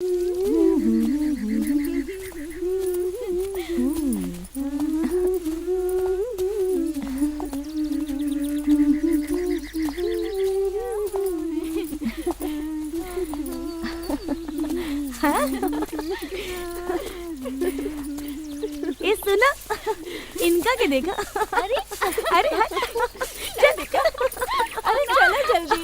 ये सुना, इनका क्या देखा? अरे अरे चल देखा, अरे चलो जल्दी।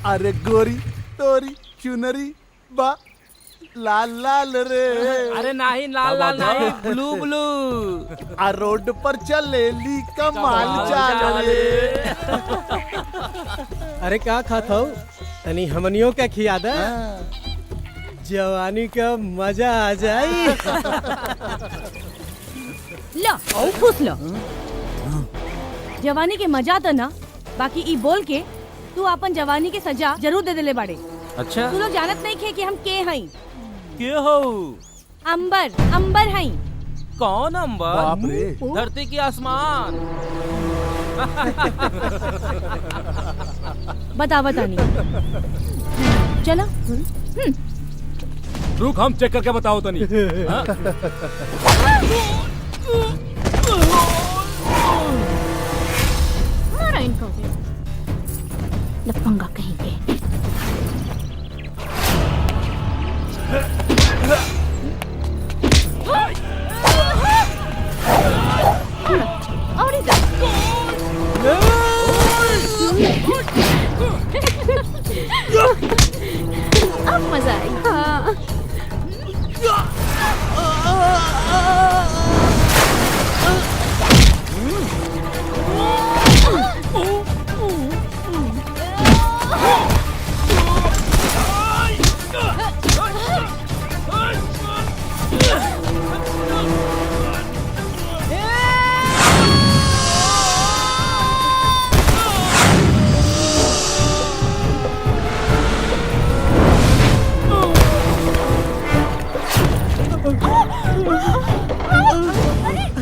अरे गोरी तोरी चुनरी बा लाल लाल रे। अरे नहीं लाल लाल नहीं, ब्लू ब्लू। आ रोड पर चलेली कमाल चाल रे। अरे का खाता हूँ तनी हमनियों का खियादा, जवानी का मजा आ जाई। लो और खुश लो। जवानी के मजा तो ना, बाकी ई बोल के तू अपन जवानी के सजा जरूर दे देले बाड़े। अच्छा तू लोग जानत नहीं खे कि हम के हई? के हो? अंबर अंबर हई। कौन अंबर? बाप रे। धरती की आसमान। बता बतानी। चलो। रुक हम चेक करके बताओ तनी। मारा इनको लफंगा कहीं के। और इधर अब मजा आएगा।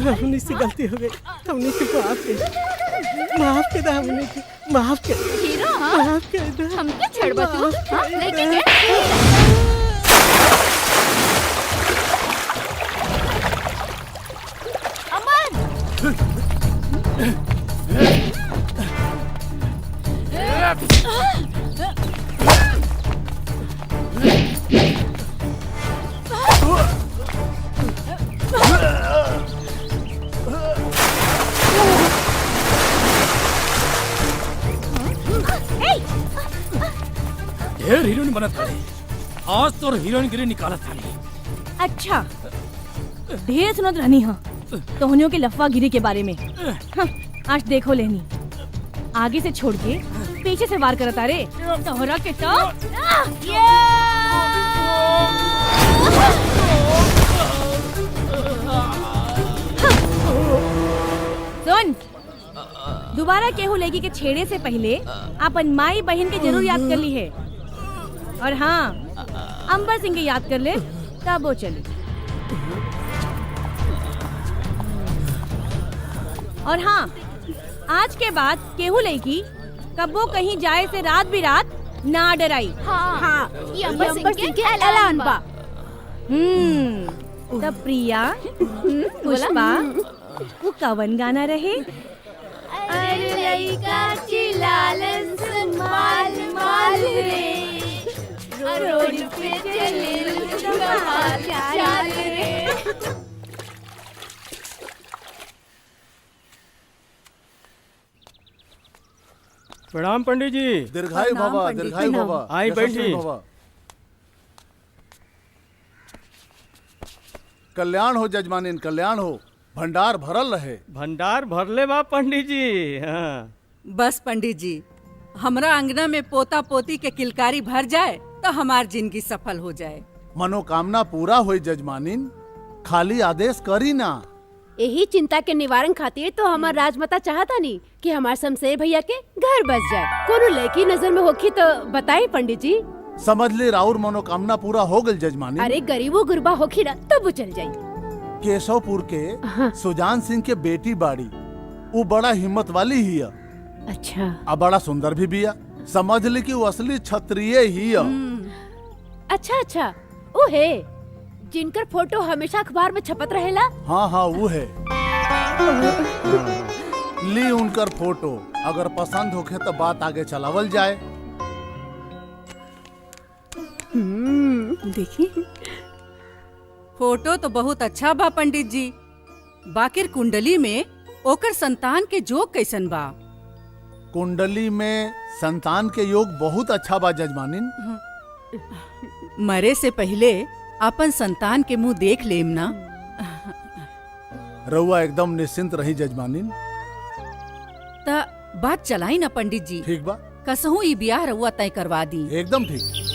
हमने से गलती हो गई, हमने से माफ के दा, हमने के माफ के हीरो माफ कर दे। हम क्या छेड़बा तू? हां लेके गए। ढेर हीरोइन बनत थाली, आज तो हीरोइन गिरी निकालत थाली। अच्छा ढेर सुनत रहनी हाँ तोहनियों के लफवा गिरी के बारे में। हाँ, आज देखो लेनी आगे से छोड़ के पीछे से वार करता रे तोहरा के तो। सुन, दोबारा केहू लेगी के छेड़े से पहले अपन माई बहन के जरूर याद कर ली है। और हाँ, अंबर सिंह के याद कर ले तब वो चली। और हाँ, आज के बाद केहू लेगी कब वो कहीं जाए से रात भी रात ना डराई। हाँ, ये अंबर सिंह के ऐलान बा। तब प्रिया पुष्पा वो कवन गाना रहे? अरे लइका चिल्लालन माल माल रे, रोड पे चले कमाल चाल रे। प्रणाम पंडित जी। दीर्घायु बाबा, दीर्घायु बाबा। आई बैठी। कल्याण हो जजमानिन, कल्याण हो। भंडार भरल रहे। भंडार भरले बा पंडित जी। हाँ। बस पंडित जी, हमरा अंगना में पोता पोती के किलकारी भर जाए तो हमार जिंदगी सफल हो जाए। मनोकामना पूरा होई जजमानिन, खाली आदेश करी ना। यही चिंता के निवारण खातिर तो हमार राजमाता चाहता नहीं कि हमार शमशेर भैया के घर बस जाए। कोनो लड़की नजर में होखी तो बताई पंडित जी। समझ ले राउर मनोकामना पूरा हो गई जजमानिन। अरे गरीबो गुरबा होखी ना तब वो चल जाई। केशवपुर के सुजान सिंह के बेटी बाड़ी। वो बड़ा हिम्मत वाली ही है, अच्छा अब बड़ा सुंदर भी बिया। समझ ली कि वो असली क्षत्रिय ही है। अच्छा अच्छा, वो है जिनकर फोटो हमेशा अखबार में छपत रहेला। हाँ हाँ वो है। ली उनकर फोटो, अगर पसंद होखे तो बात आगे चलावल जाए। देखिए फोटो तो बहुत अच्छा बा पंडित जी, बाकिर कुंडली में ओकर संतान के जोग कैसन बा? कुंडली में संतान के योग बहुत अच्छा बा जजमानिन। मरे से पहले अपन संतान के मुंह देख लेम ना। रउआ एकदम निश्चिंत रही जजमानिन। त बात चलाई ना पंडित जी, ठीक बा, कसहू ई ब्याह रउआ तय करवा दी। एकदम ठीक।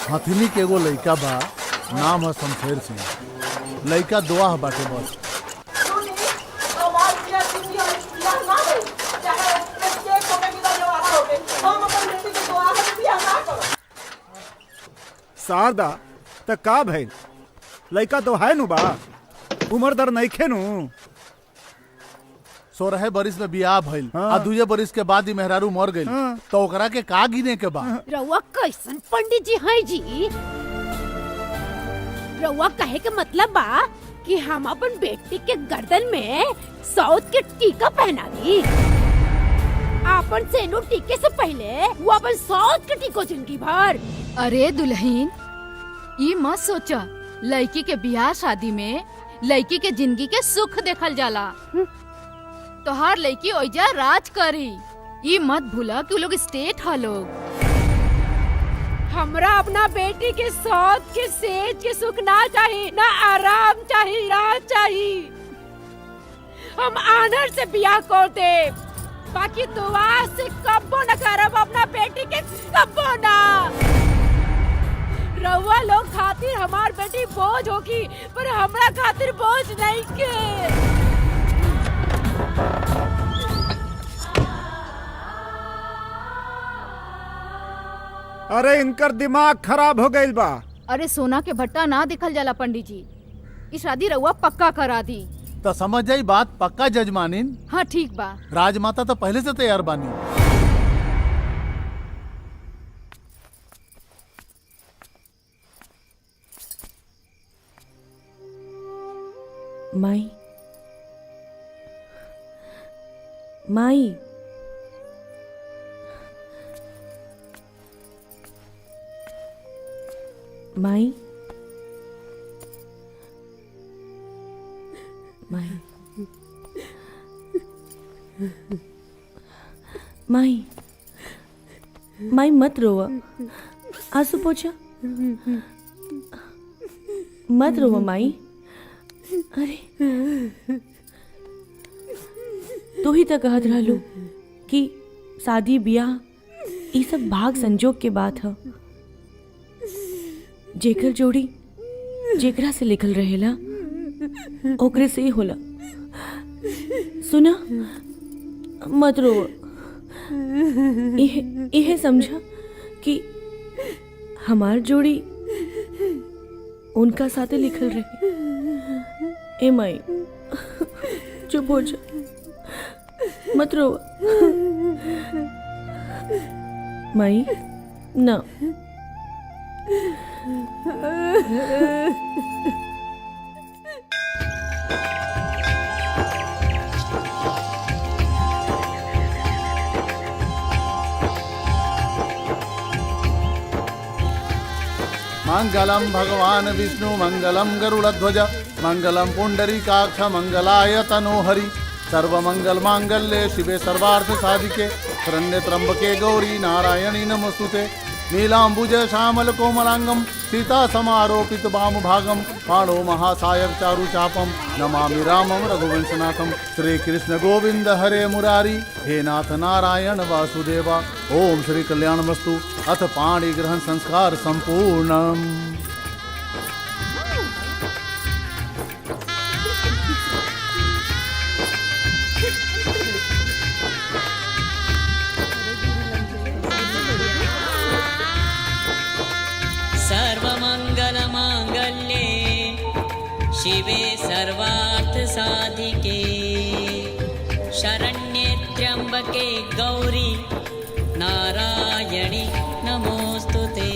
हथिनी के एगो लइका बा, नाम है शमशेर सिंह। लइका दुआ बाटे बस। शारदा त का भइल? लइका तो है नु बा, उम्र दर नइखे नु। 16 बरिस में बियाह भइल, हाँ। आ 2 बरिस के बाद ही मेहरारू मर गइल। हाँ। तो ओकरा के का गिने के बा? रउआ कैसन पंडित जी हैं जी? रउआ कहे के मतलब बा कि हम अपन बेटी के गर्दन में सौत के टीका पहना दी। अपन सेनु टीके से पहले वो अपन सौत के टीको जिंदगी भर। अरे दुल्हन, ये मत सोचा लड़की के बियाह शादी में लड़की के जिंदगी के सुख देखल जाला। तोहार लड़की ओइजा राज करी, ये मत भूला कि वो लोग स्टेट ह लोग। हमरा अपना बेटी के सौत के सेज के सुख ना चाहिए, ना आराम चाहिए, राज चाहिए। हम आनर से बियाह कर दे, बाकी दुआ से कब्बो न करब अपना बेटी के, कब्बो ना। रउआ लोग खातिर हमार बेटी बोझ होगी, पर हमरा खातिर बोझ नहीं के। अरे इनकर दिमाग खराब हो गइल बा। अरे सोना के भट्टा ना दिखल जाला पंडित जी, ये शादी रउआ पक्का करा दी। तो समझ जाई बात पक्का जजमानिन। हाँ ठीक बा। राजमाता तो पहले से तैयार बानी। माई, माई, माई, माई, माई, माई मत रोवा, आंसू पोछा। मत रोवा माई। अरे तू ही तो कहत रहलू कि शादी ब्याह ये सब भाग संजोग के बात है। जेकर जोड़ी जेकरा से लिखल रहेला ओकरे से ही होला। सुना, मत रो। यह समझा कि हमार जोड़ी उनका साथे लिखल रहे। ए माई चुप हो जा, मत रो माई ना। मंगलम भगवान विष्णु मंगलम गरुड़ध्वज मंगलम पुंडरीकाक्ष मंगलाय तनोहरि सर्वमंगल मांगल्ये शिवे सर्वार्थ साधिके शरण्ये त्र्यंबके गौरी नारायणी नमोस्तुते। नीलांबुज श्यामल कोमलांगम सीता समारोपित वाम भागम पाणो महासायक चारु चापम नमामि रामम रघुवंशनाथम। श्री कृष्ण गोविंद हरे मुरारी हे नाथ नारायण वासुदेवा। ओम श्री कल्याणमस्तु। अथ पाणि ग्रहण संस्कार संपूर्णम। सर्वमङ्गलमाङ्गल्ये शिवे सर्वार्थसाधिके शरण्ये त्र्यम्बके गौरी नारायणि नमोस्तुते।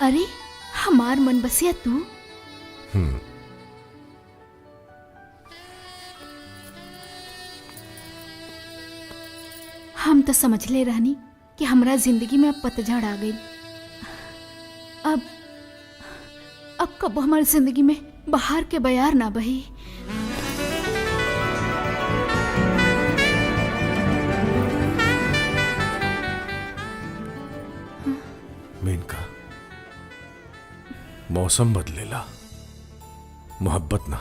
अरे हमार मन बसिया तू। हम तो समझ ले रहनी कि हमरा जिंदगी में अब पतझड़ आ गई। अब कब हमारी जिंदगी में बाहर के बयार ना बही। मेनका, मौसम बदलेला, मोहब्बत ना।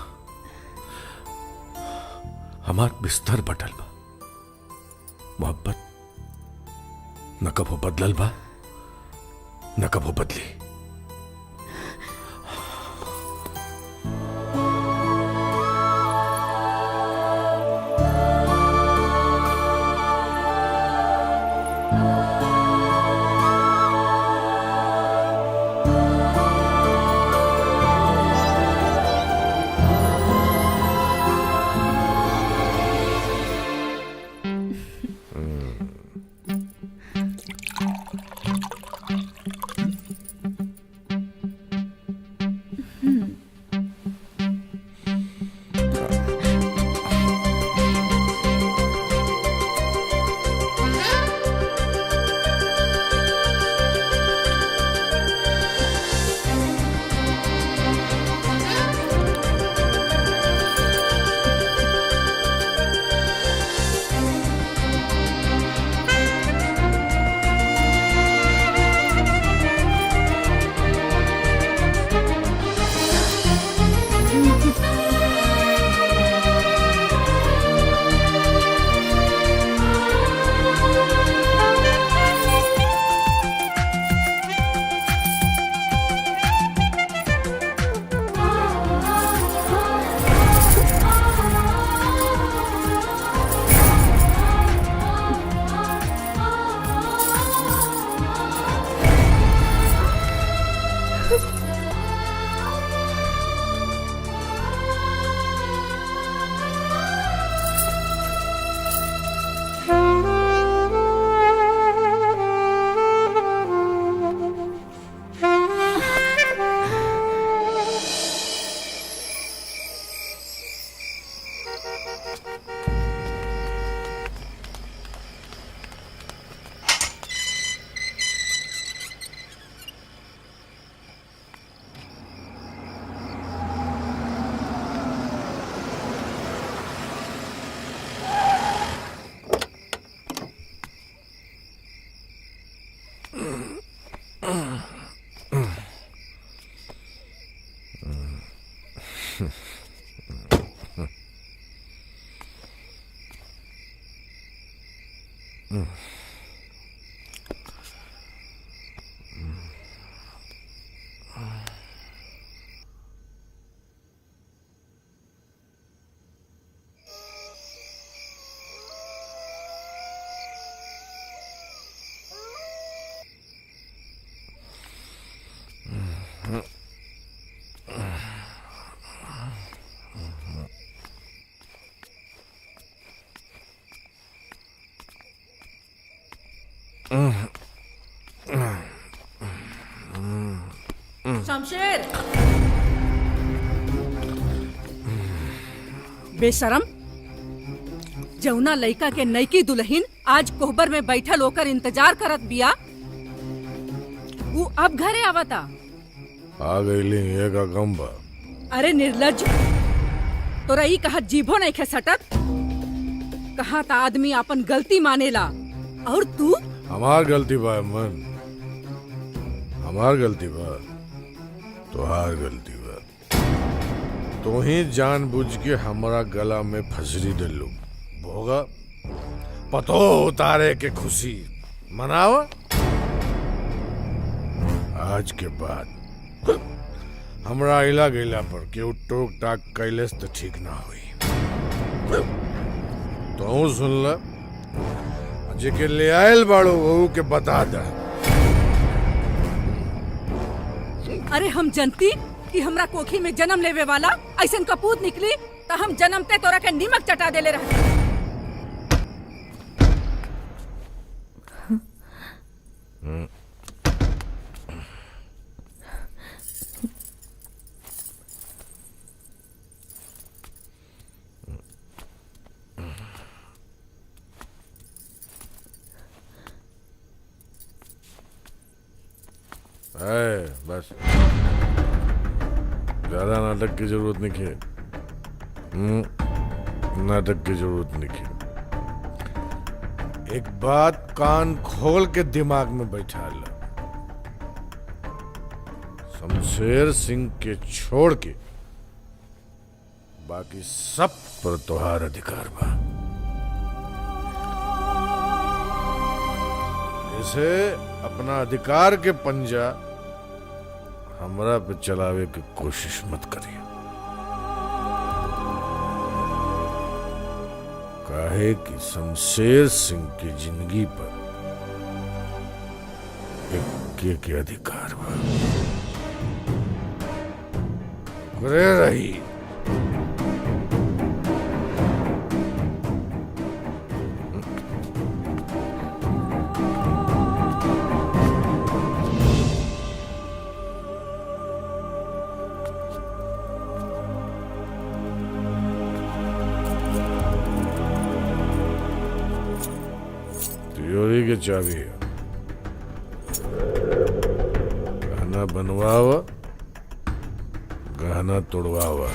हमार बिस्तर बटल बा, मोहब्बत न कबो बदलल बा न कबो बदली। शमशेर, बेशरम, जौना लइका के नईकी दुल्हन आज कोहबर में बैठल होकर इंतजार करत बिया, वो अब घरे आवता। आ गईली एका गंबा। अरे निर्लज, तोरा ई कहा जीभो नहीं खे सटत। कहा था आदमी अपन गलती मानेला और तू हमार गलती बा मन, हमार गलती बा, तोहार गलती बा। तो ही जानबूझ के हमारा गला में फसरी डलू भोगा पतो उतारे के खुशी मनावा। आज के बाद हमरा इला गईला पर केहू टोक टाक कैलेस तो ठीक ना हुई। तो सुन ला, जेके ले आयल बाड़ो वहू के बता दा। अरे हम जनती कि हमरा कोखी में जन्म लेवे वाला ऐसन कपूत निकली तो हम जन्मते तोरा के नीमक चटा देले रहते। बस ज्यादा नाटक की जरूरत नहीं है। नाटक की जरूरत नहीं है। एक बात कान खोल के दिमाग में बैठा लो, शमशेर सिंह के छोड़ के बाकी सब पर तोहार अधिकार बा। इसे अपना अधिकार के पंजा हमरा पे चलावे की कोशिश मत करिए, काहे कि शमशेर सिंह की जिंदगी पर एक के अधिकार बा। करे रही तिजोरी के चाबी है, गहना बनवावा, गहना तोड़वावा।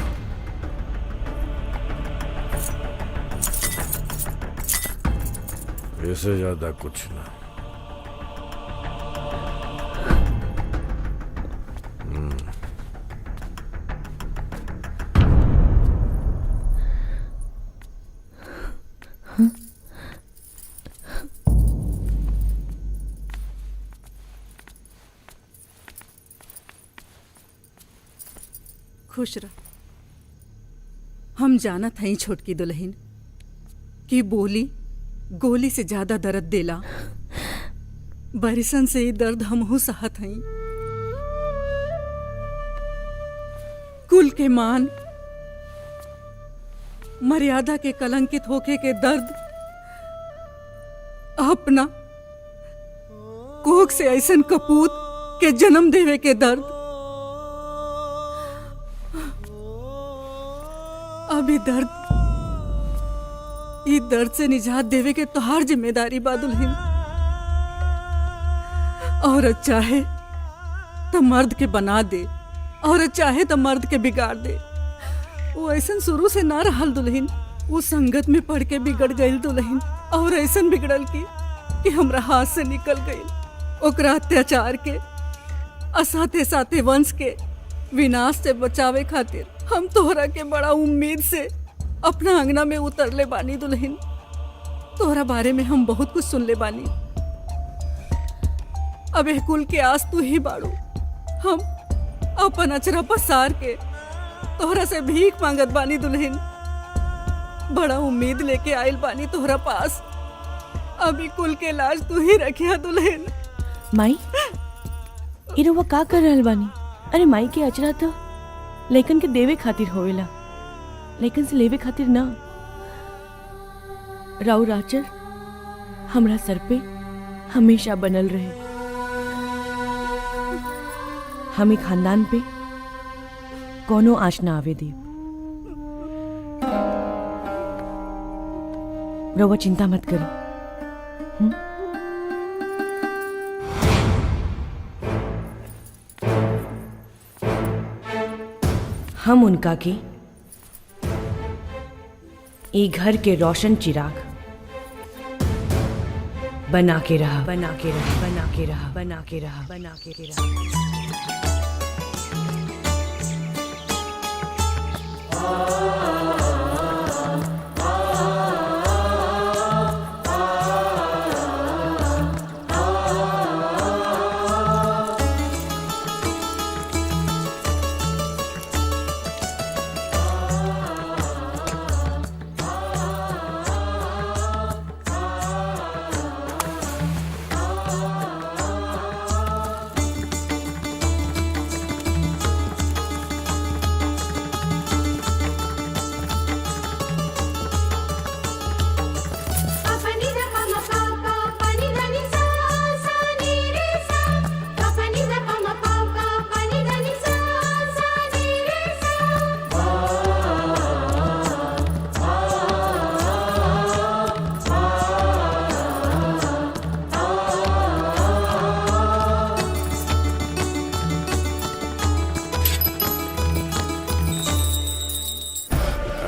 इससे ज्यादा कुछ ना। खुश रह। हम जानत हई छोटकी दुल्हन कि बोली गोली से ज्यादा दर्द देला। बरिसन से ही दर्द हमहू सहत हई। कुल के मान मर्यादा के कलंकित होके के दर्द, अपना कोख से ऐसन कपूत के जन्म देवे के दर्द, अभी दर्द, ई दर्द से निजात देवे के तोहार जिम्मेदारी बा दुल्हन। औरत चाहे तो मर्द के बना दे, औरत चाहे तो मर्द के बिगाड़ दे। वो ऐसन शुरू से ना रहल दुल्हन, वो संगत में पढ़ के बिगड़ गई दुल्हन, और ऐसन बिगड़ल कि हमरा हाथ से निकल गई। ओकरा अत्याचार के, असाते साथे वंश के विनाश से बचावे खातिर हम तोहरा के बड़ा उम्मीद से अपना अंगना में उतरले बानी दुल्हन। तोहरा बारे में हम बहुत कुछ सुनले बानी। अब एह कुल के आस तू ही बाड़ू। हम अपन अचरा पसार के तोहरा से भीख मांगत बानी दुल्हन। बड़ा उम्मीद लेके आइल बानी तोहरा पास। अभी कुल के लाज तू ही रखिया दुल्हन। माई ई रउआ का कर रहल बानी? अरे माई के अचरा तो लइकन के देवे खातिर होवेला, लइकन से लेवे खातिर ना। राउर आचर हमरा सर पे हमेशा बनल रहे। हमें खानदान पे कोनो आँच ना आवे दे। रउआ चिंता मत करी। हम उनका के ए घर के रोशन चिराग बना के रहा, बना के रहा, बना के रहा, बना के रहा, बना के रहा।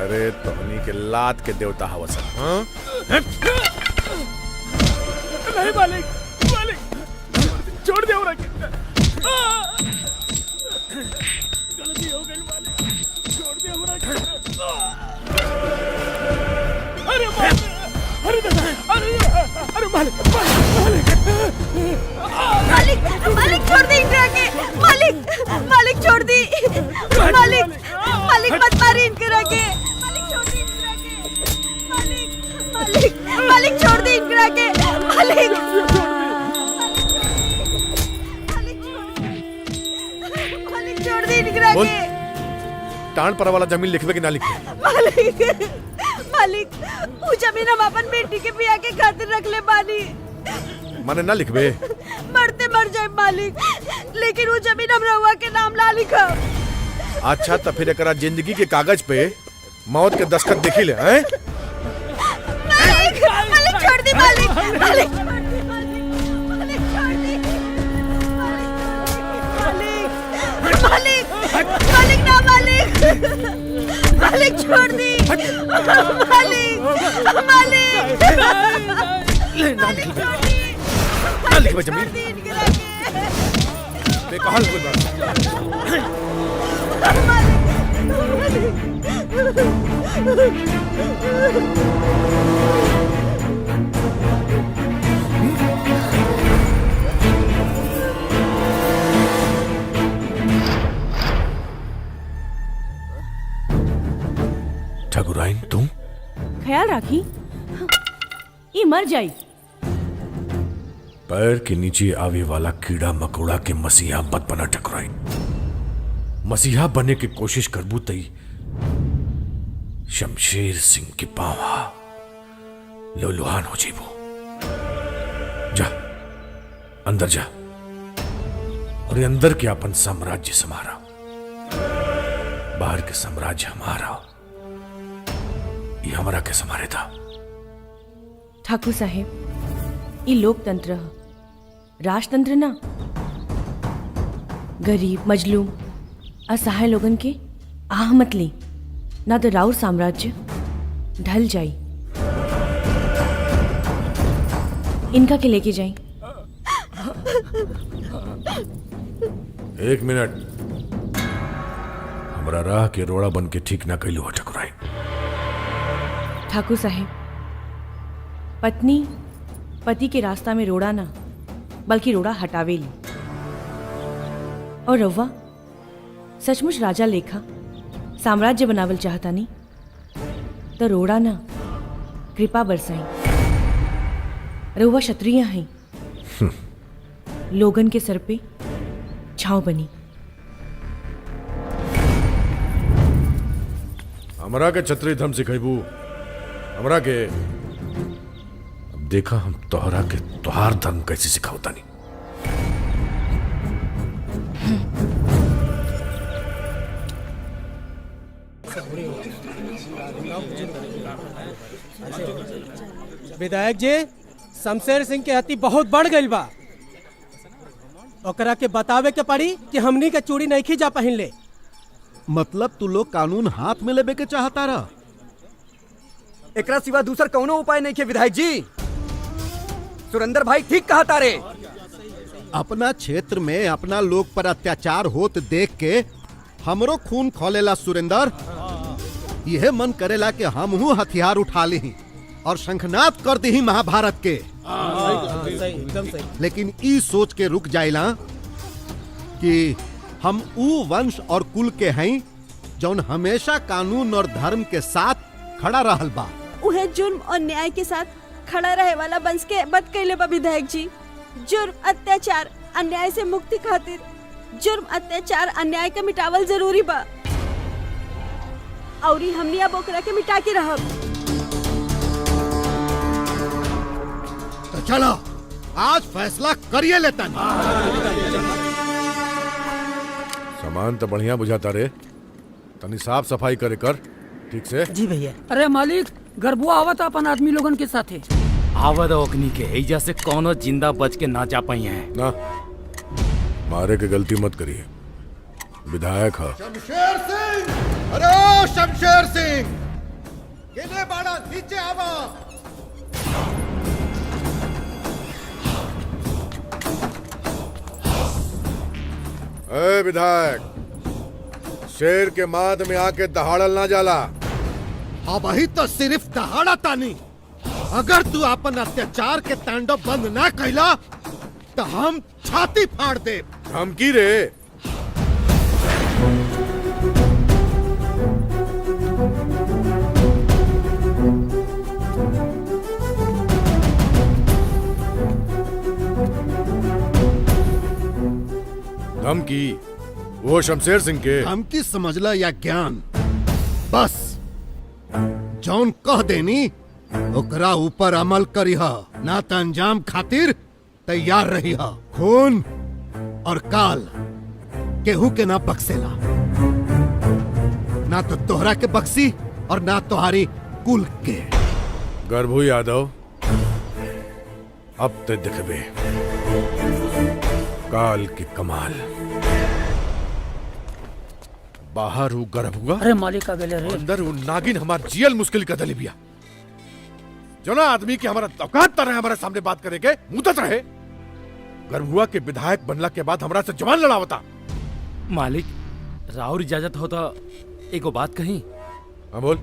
अरे तोहनी के लात के देवता हवस। हाँ? नहीं मालिक, मालिक छोड़ दे उरा के। गलती हो गई मालिक, छोड़ दे उरा के। अरे मालिक, अरे दादा, अरे मालिक, मालिक मालिक छोड़ दी इनकरा के। मालिक मालिक छोड़ दी। मालिक मालिक मत मारी इनकरा के। मालिक छोड़ दी इनकरा के। मालिक मालिक मालिक छोड़ दी इनकरा के। मालिक मालिक छोड़ दी इनकरा बोल। के। टाण पर वाला जमीन लिखवे कि ना लिखवे? मालिक मालिक वो जमीन हम अपन बेटी के बिया के खातिर रख ले बानी। माने ना लिखवे? मरते मर जाए मालिक, लेकिन वो जमीन हम रउआ के नाम ला लिखा। अच्छा तो फिर एकरा जिंदगी के कागज पे मौत के दस्तखत देखी ले। हैं? मालिक मालिक छोड़ दी। मालिक मालिक मालिक छोड़ दी। मालिक मालिक ना मालिक मालिक छोड़ दी। मालिक मालिक ना लिखवे जमीन बेकहाल हो गई। ठाकुराइन तुम ख्याल राखी ये मर जाई। पैर के नीचे आवे वाला कीड़ा मकोड़ा के मसीहा मत बना ठाकुराइन। मसीहा बने की कोशिश करबू तई शमशेर सिंह के पावा लोलुहान हो जीबो। जा अंदर जा और ये अंदर के अपन साम्राज्य समारा। बाहर के साम्राज्य हमारा, ये हमारा के समारे था। ठाकुर साहेब ये लोकतंत्र है, राजतंत्र ना। गरीब मजलूम असहाय लोगन के आह मत ली, ना तो राउर साम्राज्य ढल जाई। इनका के लेके जाई। एक मिनट, हमरा राह के रोड़ा बन के ठीक ना कैलू ठकुराई। ठाकुर साहेब, पत्नी पति के रास्ता में रोड़ा ना बल्कि रोड़ा हटावेली। और रउआ सचमुच राजा लेखा साम्राज्य बनावल चाहता नहीं तो रोड़ा ना कृपा बरसाई। रउआ क्षत्रिय हैं, लोगन के सर पे छाव बनी। हमरा के छत्री धर्म सिखेबू हमरा के। अब देखा हम तोहरा के तोहार धर्म कैसे सिखावता नहीं। विधायक जी, शमशेर सिंह के हत्ती बहुत बढ़ गई बा। ओकरा के बतावे के पड़ी कि हमनी के चूड़ी नहीं खींचा पहन ले। मतलब तू लोग कानून हाथ में लेबे के चाहता रहा? एकरा सिवा दूसर कौनो उपाय नहीं के विधायक जी। सुरेंद्र भाई ठीक कहा तारे। अपना क्षेत्र में अपना लोग पर अत्याचार होत देख के हमरो खून खोलेला सुरेंद्र। यह मन करेला कि हमहू हथियार उठा ली और शंखनाद कर दी महाभारत के। लेकिन ई सोच के रुक जाइला कि हम ऊ वंश और कुल के हैं जौन हमेशा कानून और धर्म के साथ खड़ा रहल बा। उहे जुर्म और न्याय के साथ खड़ा रहे वाला वंश के बद कैले बा विधायक जी। जुर्म, अत्याचार, अन्याय से मुक्ति खातिर जुर्म, अत्याचार, अन्याय के मिटावल जरूरी बा। और हमनी अब ओकरा के मिटा के रहब। तो चलो आज फैसला करिए लेता। सामान तो बढ़िया बुझाता रे, तनी साफ सफाई करे कर ठीक से। जी भैया। अरे मालिक, गरबुआ आवत अपन आदमी लोगन के साथे। आवत ओकनी के एजा से कोनो जिंदा बच के ना जा पाई है ना। मारे के गलती मत करिए, विधायक है। शमशेर सिंह, अरे शमशेर सिंह, केने बाड़ा नीचे आवा। ए विधायक, शेर के माद में आके दहाड़ल ना जाला। अब ही तो सिर्फ दहाड़ा तानी। अगर तू अपन अत्याचार के तांडव बंद ना कैला तो हम छाती फाड़ दे। धमकी रे। धमकी वो शमशेर सिंह के। धमकी समझला या ज्ञान, बस जौन कह देनी ओकरा ऊपर अमल करिहा, ना तो अंजाम खातिर तैयार रहिहा। खून और काल केहू के ना बक्सेला, ना तो तोहरा के बक्सी और ना तुम्हारी कुल के। गर्भू यादव, अब ते दिखबे काल की कमाल। बाहर हूँ गर्भ हुआ। अरे मालिक आ गए रे। अंदर हूँ नागिन हमार जियल मुश्किल का दली बिया। जो ना आदमी की हमारा औकात तरह हमारे सामने बात करे के मुदत रहे। गर्भुआ के विधायक बनला के बाद हमरा से जवान लड़ावता। मालिक, राउर इजाजत हो तो एगो बात कही। हाँ बोल।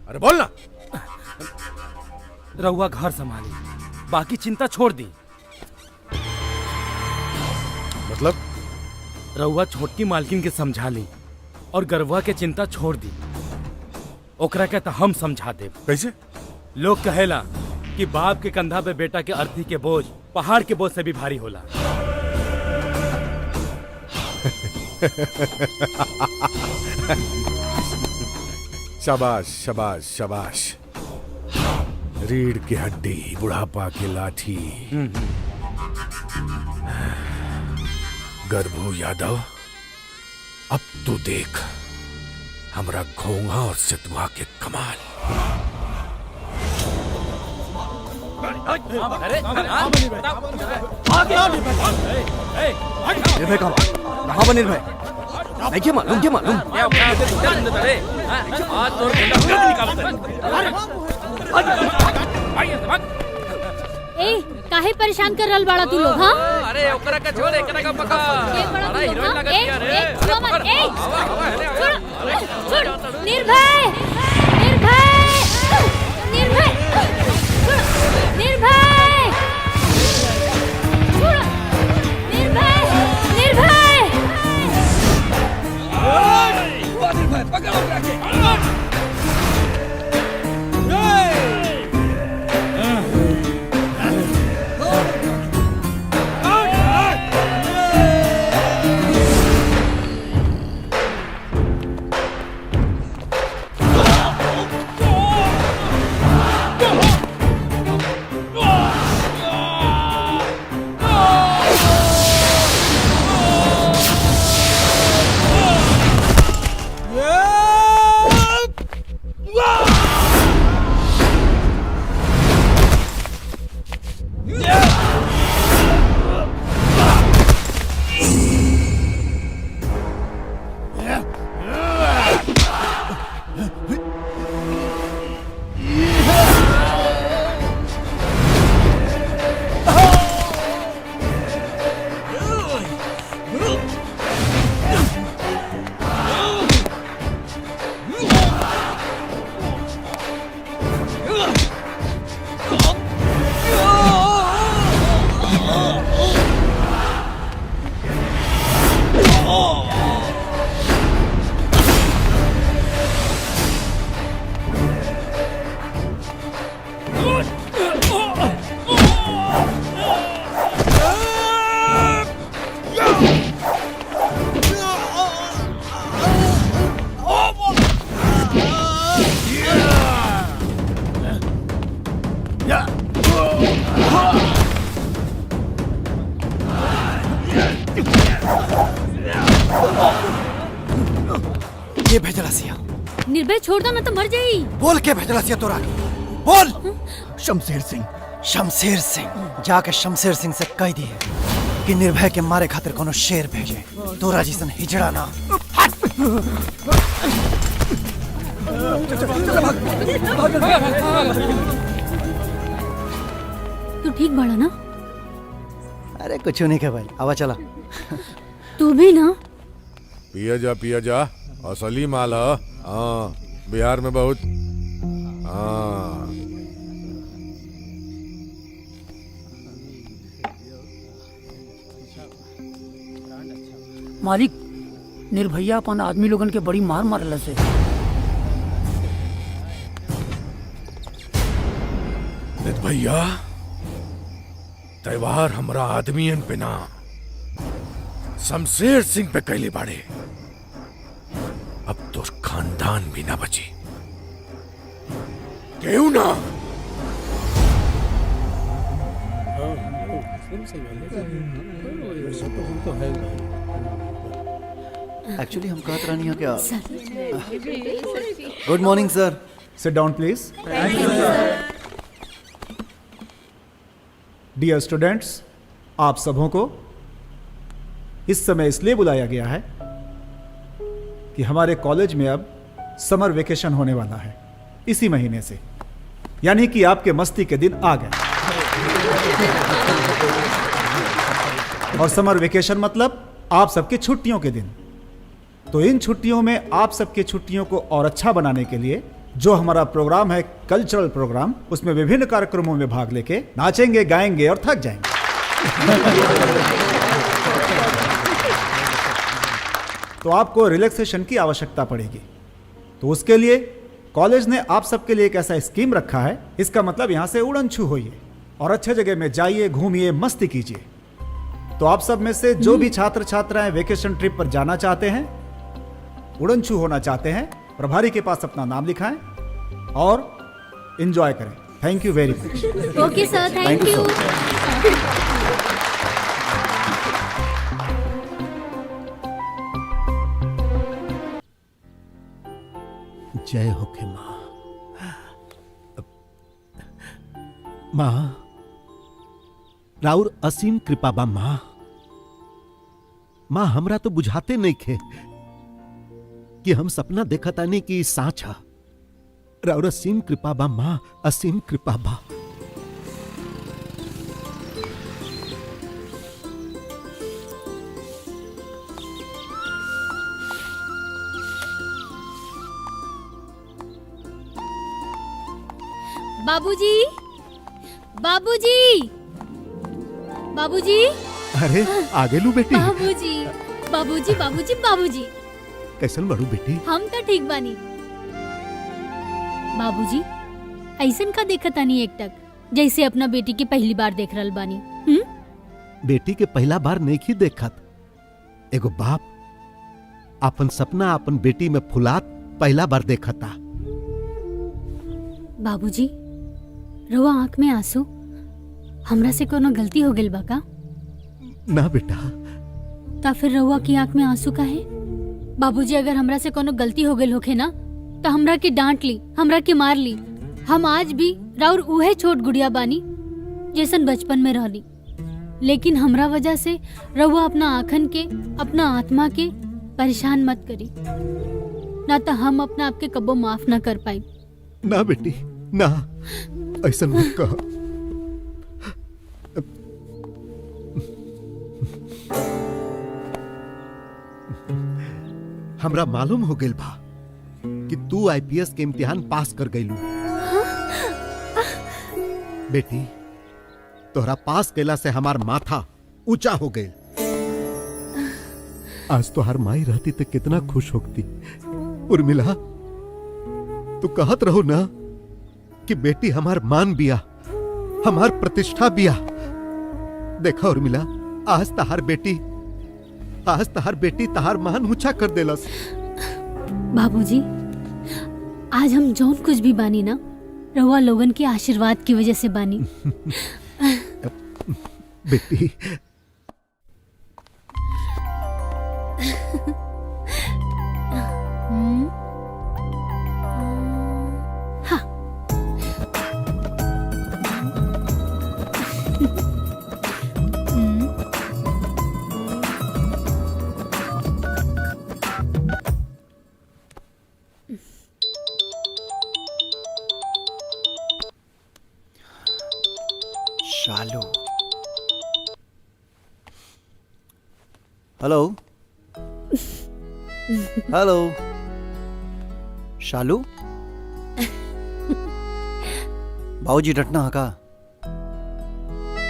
अरे बोल ना। रउआ घर संभाली, बाकी चिंता छोड़ दी। मतलब? रउआ छोटकी मालकिन के समझा ली और गरवा के चिंता छोड़ दी। ओकरा के तो हम समझा दे। कैसे? लोग कहेला कि बाप के कंधा पे बेटा के अर्थी के बोझ पहाड़ के बोझ से भी भारी होला। शाबाश शाबाश शाबाश। रीढ़ की हड्डी, बुढ़ापा की लाठी। गर्भू यादव, अब तू देख हमरा घोंघा और सितुआ के कमाल। निर्भय कहाँ बा निर्भय? नहीं क्या मालूम, क्या मालूम? ए, काहे परेशान कर रहल बाड़ा तू लोग? हाँ? अरे ओकरा का छोड़, एकरा का पका। ए, बड़ा अरे तू लोग, हीरोइन हाँ? लगत है रे। छुड़ो मत। ए छोड़ निर्भय निर्भय निर्भय निर्भय छोड़ो निर्भय निर्भय निर्भय पकड़ो जाके। ये भेजला सिया। निर्भय छोड़ दो ना तो मर जाई। बोल के भेजला सिया तोरा के? बोल। शमशेर सिंह। शमशेर सिंह जाके शमशेर सिंह से कह दिए कि निर्भय के मारे खातिर कोनो शेर भेजे, तोरा जिसन हिजड़ा ना। तू ठीक बाड़ा ना? अरे कुछ नहीं के भाई, आवा चला। तू भी ना? पिया जा असली माल है। हाँ बिहार में बहुत। हाँ मालिक, निर्भया अपन आदमी लोगन के बड़ी मार मारला से। निर्भया त्योहार हमरा आदमियन पे ना शमशेर सिंह पे कैले बाड़े। अब तो खानदान भी ना बची। क्यों ना? एक्चुअली हम कहत रहनी हो क्या? Good morning sir. Sit down please. Dear students, आप सबों को इस समय इसलिए बुलाया गया है कि हमारे कॉलेज में अब समर वेकेशन होने वाला है इसी महीने से, यानी कि आपके मस्ती के दिन आ गए। और समर वेकेशन मतलब आप सबके छुट्टियों के दिन। तो इन छुट्टियों में आप सबके छुट्टियों को और अच्छा बनाने के लिए जो हमारा प्रोग्राम है, कल्चरल प्रोग्राम, उसमें विभिन्न कार्यक्रमों में भाग लेके नाचेंगे, गाएंगे और थक जाएंगे। तो आपको रिलैक्सेशन की आवश्यकता पड़ेगी। तो उसके लिए कॉलेज ने आप सबके लिए एक ऐसा स्कीम रखा है। इसका मतलब यहां से उड़न छू होइए और अच्छे जगह में जाइए, घूमिए, मस्ती कीजिए। तो आप सब में से जो भी छात्र छात्राएं वेकेशन ट्रिप पर जाना चाहते हैं, उड़न छू होना चाहते हैं, प्रभारी के पास अपना नाम लिखाएं और एंजॉय करें। थैंक यू वेरी मच। ओके सर, थैंक यू। जय हो के माँ। माँ राउर असीम कृपा बा माँ। माँ हमरा तो बुझाते नहीं खे कि हम सपना देखा तानी कि साँच है। राउर असीम कृपा बा माँ, असीम कृपा बा। बाबूजी, बाबूजी, बाबूजी, अरे आगे लू बेटी। बाबूजी, बाबूजी, बाबूजी, बाबूजी। कैसन बड़ू बेटी? हम तो ठीक बानी। बाबूजी, ऐसन का देखा तानी एकटक जैसे अपना बेटी की पहली बार देख रहल बानी। बेटी के पहला बार नहीं ही देखत। एगो बाप अपन सपना अपन बेटी में फुलात पहला बार देखता। बाबूजी, रवा आंख में आंसू, हमरा से कोनो गलती हो गइल बा का? ना बेटा। ता फिर रवा की आंख में आंसू का है? बाबूजी, अगर हमरा से कोनो गलती हो गइल होखे ना तो हमरा के डांट ली, हमरा के मार ली। हम आज भी राउर उहे छोट गुड़िया बानी जैसन बचपन में रहली, लेकिन हमरा वजह से रवा अपना आँखन के, अपना आत्मा के परेशान मत करी, ना तो हम अपना आपके कब्बो माफ ना कर पाई। ना बेटी ना, ऐसा मत कह। हमरा मालूम हो गइल बा कि तू आईपीएस के इम्तिहान पास कर गइलू। बेटी, तोहरा पास कैला से हमार माथा ऊंचा हो गइल। आज तोहार माई रहती तो कितना खुश होती। उर्मिला, तू कहत रहो ना कि बेटी हमार मान बिया, हमार प्रतिष्ठा बिया। देखा उर्मिला, आज तहार बेटी तहार मान ऊंचा कर देलस। बाबूजी, आज हम जौन कुछ भी बानी ना, रवा लोगन के आशीर्वाद की वजह से बानी। बेटी, शालू। हेलो हेलो शालू। बाबूजी डटना है का?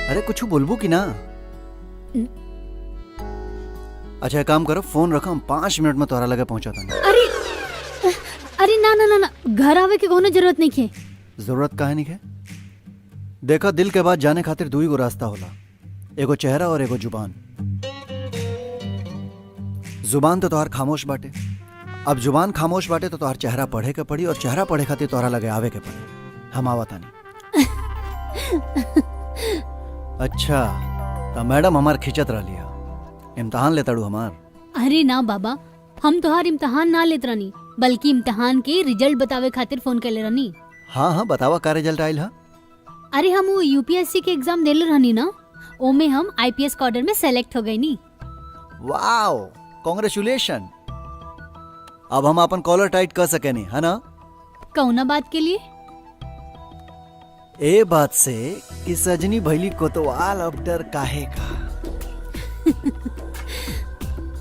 अरे कुछ बोलबू की ना? अच्छा एक काम करो, फोन रखो, हम 5 मिनट में तोहरा लगे पहुंचाता नहीं। अरे ना ना ना ना, घर आवे के कोनो जरूरत नहीं है। जरूरत काहे नहीं है? देखा, दिल के बाद जाने खातिर दू ही गो रास्ता होला, एगो चेहरा और एगो जुबान। जुबान तो तोहार खामोश बाटे, अब जुबान खामोश बाटे तो तोहार चेहरा पढ़े के पड़ी, और चेहरा पढ़े खातिर तोहरा लगे आवे के पड़ी। हम आवता नहीं। अच्छा तो मैडम हमार खिंचत रह लिया, इम्तहान ले तड़ू हमार? अरे ना बाबा, हम तोहार इम्तहान ना लेत रहनी, बल्कि इम्तहान के रिजल्ट बतावे खातिर फोन कर ले रहनी। हाँ हाँ बतावा, का रिजल्ट आयल है? अरे हम वो यूपीएससी के एग्जाम देले रहनी ना, ओमे हम आईपीएस कॉडर में सेलेक्ट हो गई नी। Wow, congratulation. अब हम अपन कॉलर टाइट कर सके नहीं, है ना? कौना बात के लिए? ए बात से कि सजनी भैली कोतवाल अब डर काहे का।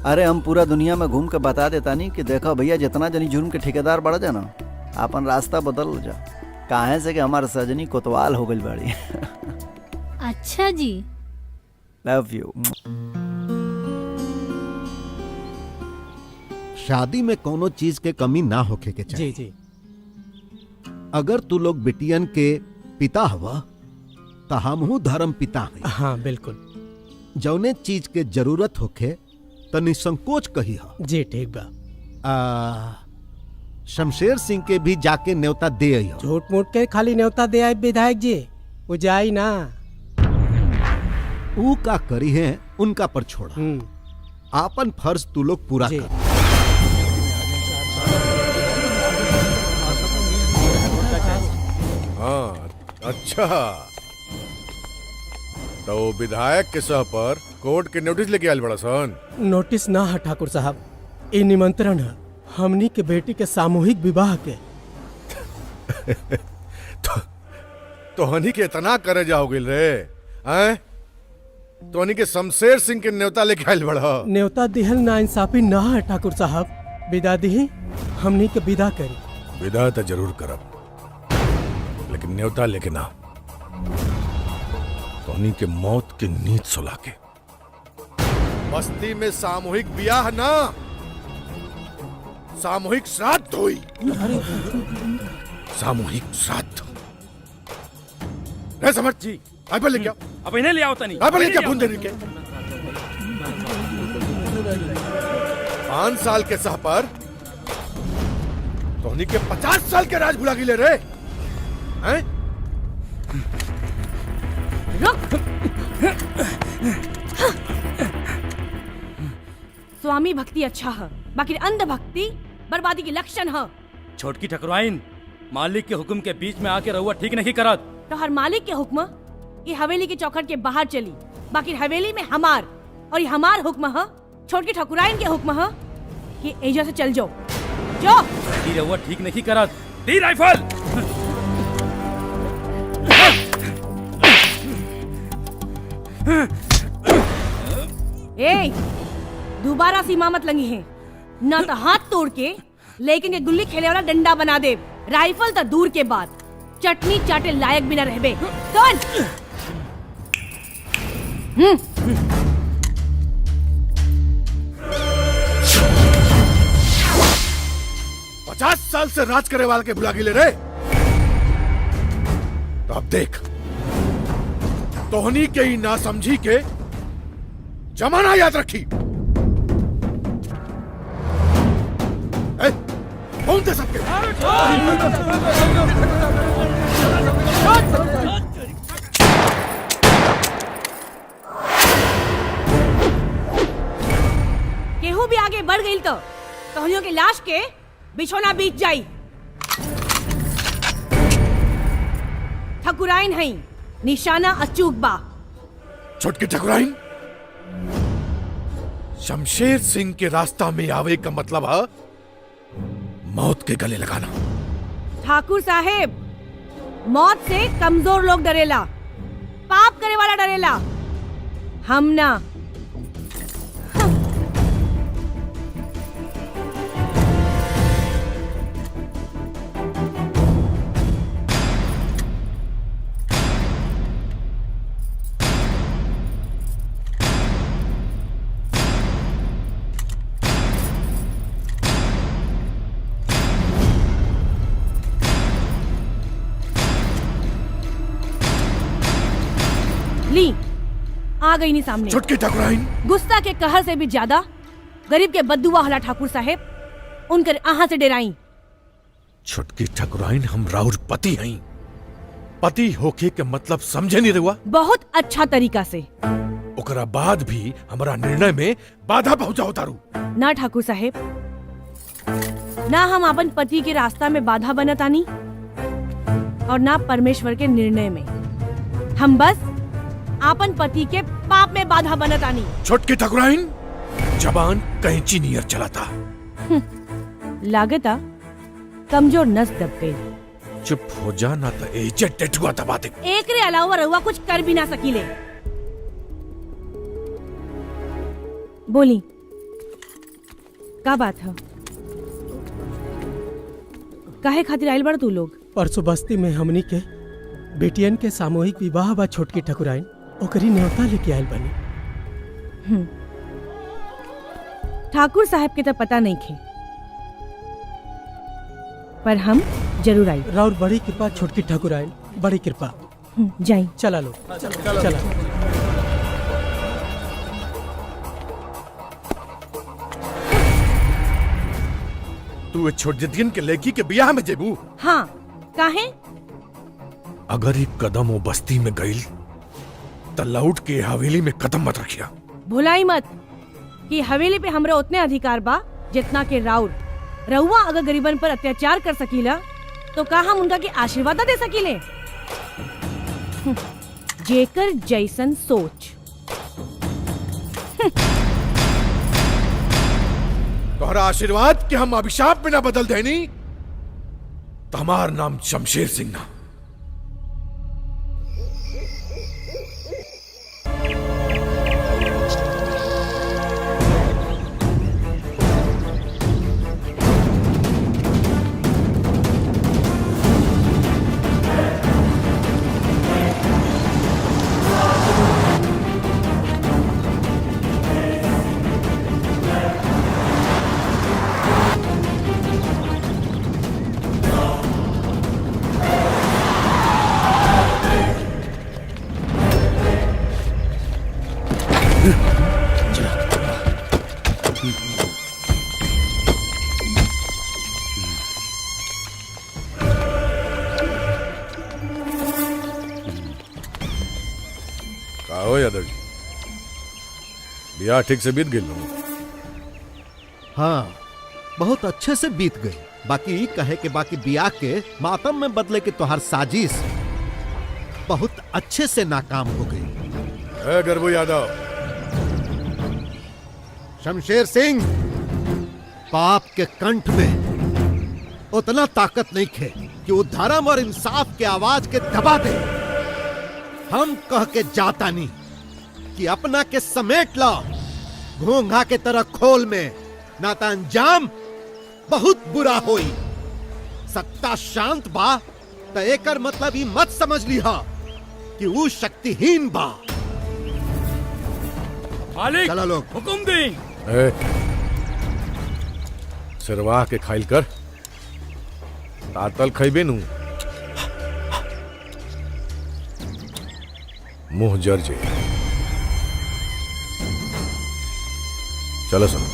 अरे हम पूरा दुनिया में घूम के बता देता नहीं कि देखो भैया, जितना जनी जुर्म के ठेकेदार बढ़ जा ना, अपन रास्ता बदल जा, काहे से कि हमारे सजनी कोतवाल हो गई बड़ी। अच्छा जी, लव यू। शादी में कोनो चीज के कमी ना होके के चाहिए। जी जी। अगर तू लोग बिटियन के पिता हवा तो हमहू धर्म पिता हैं। हाँ बिल्कुल। जौने चीज के जरूरत होखे तो निसंकोच कही हा। जी ठीक बा। शमशेर सिंह के भी जाके न्योता दे आई हो। झूठ मूठ के खाली न्योता दे आए विधायक जी, वो जाई ना। ऊ का करी है उनका पर छोड़ा, आपन फर्ज तू लोग पूरा कर। हाँ अच्छा, तो विधायक के सह पर कोर्ट के नोटिस लेके आयल बड़ा सन? नोटिस ना है ठाकुर साहब, ये निमंत्रण है हमनी के बेटी के सामूहिक विवाह के। तो हनी के इतना करे जाओगे रे हैं? तो हनी के शमशेर सिंह के न्योता लेके आयल बड़ा? न्योता दिहल ना इंसाफी ना है ठाकुर साहब, विदा दी हमनी के विदा करी। विदा तो जरूर करब, लेकिन न्योता लेके ना, तोहनी के मौत की नींद सुला के। बस्ती में सामूहिक ब्याह ना, सामूहिक श्राद्ध हुई। सामूहिक श्राद्ध। रे समझ जी, आइए लेके आओ। अब इन्हें ले आओ तनी। आइए लेके आओ, बूंदे लेके। 5 साल के सह पर तोहनी के 50 साल के राज भुला गिले रे हैं? स्वामी भक्ति अच्छा है, बाकी अंध भक्ति बर्बादी की लक्षण है। छोटकी ठकुराइन, मालिक के हुक्म के बीच में आके रहुआ ठीक नहीं करत। तो हर मालिक के हुक्म ये हवेली की चौखट के बाहर चली, बाकी हवेली में हमार, और ये हमार हुक्म है, छोटकी ठकुराइन के हुक्म है कि एजा से चल जाओ। जो रहुआ ठीक नहीं करत। दी राइफल। ए, दोबारा सीमा मत लंगी है, ना तो हाथ तोड़ के लेकिन ये गुल्ली खेले वाला डंडा बना दे। राइफल तो दूर के बाद चटनी चाटे लायक भी न रहबे। सुन। 50 साल से राज करे वाले के भुला गिले रे। तो अब देख, तोहनी के ही ना समझी के जमाना याद रखी। कौन थे सबके? केहू भी आगे बढ़ गई तो तोहनियों की लाश के बिछोना बीत जाई। ठकुराइन है, निशाना अचूक बा। छोटकी ठकुराइन, शमशेर सिंह के रास्ता में आवे का मतलब है मौत के गले लगाना। ठाकुर साहेब, मौत से कमजोर लोग डरेला, पाप करे वाला डरेला, हम ना। ली आ गई नहीं सामने। छुटकी ठकुराइन, गुस्सा के कहर से भी ज्यादा गरीब के बद्दुआ हला ठाकुर साहेब, उनकर आहा से डराई। छुटकी ठकुराइन, हम राउर पति हैं। पति होके के मतलब समझे नहीं रहुआ? बहुत अच्छा तरीका से। ओकरा बाद भी हमारा निर्णय में बाधा पहुंचाओ तारू। ना ठाकुर साहेब, ना हम अपन पति के रास्ता में बाधा बनतानी और ना परमेश्वर के निर्णय में। हम बस आपन पति के पाप में बाधा बनतानी। छुटकी ठकुराइन, जबान कैंची नियर चलाता। लागता कमजोर नस दब गई। चुप हो जा, ना तो एजे टेटुआ दबा दे। एक रे अलावा रहुआ कुछ कर भी ना सकीले। बोली का बात है? काहे खातिर आइल बड़ तू लोग? परसों बस्ती में हमनी के बेटियन के सामूहिक विवाह बा। छोटकी ठकुराइन ओकरी न्योता लेके आइल बनी। ठाकुर साहब के तो पता नहीं खे, पर हम जरूर आई। राउर बड़ी कृपा छोटकी ठकुराइन, बड़ी कृपा। जाई। चला लो, चला। तू छोटजतियन के लड़की के ब्याह में जेबू? हाँ, काहे? अगर एक कदम वो बस्ती में गईल तो लौट के हवेली में कदम मत रखिया। भुलाई मत कि हवेली पे हमरा उतने अधिकार बा जितना के राउर। रउआ अगर गरीबन पर अत्याचार कर सकीला तो का हम उनका के आशीर्वाद दे सकीले? जेकर जैसन सोच। तोहरा आशीर्वाद के हम अभिशाप में ना बदल देनी तो हमार नाम शमशेर सिंह ना। यादव जी, ब्याह ठीक से बीत गई? हाँ, बहुत अच्छे से बीत गई। बाकी कहे के बाकी बियाह के मातम में बदले के तोहर साजिश बहुत अच्छे से नाकाम हो गई। गर्भू यादव, शमशेर सिंह, पाप के कंठ में उतना ताकत नहीं थे कि वो धर्म और इंसाफ के आवाज के दबा दे। हम कह के जाता नहीं कि अपना के समेट लो घोंघा के तरह खोल में, ना तो अंजाम बहुत बुरा होई। सत्ता शांत बा तो एकर मतलब ही मत समझ लिहा कि वो शक्तिहीन बा। मालिक, चला लोग हुकुम दी। सिरवाह के खाइल कर, तातल खैबे नू मुंह जर जे। चलो सुनो।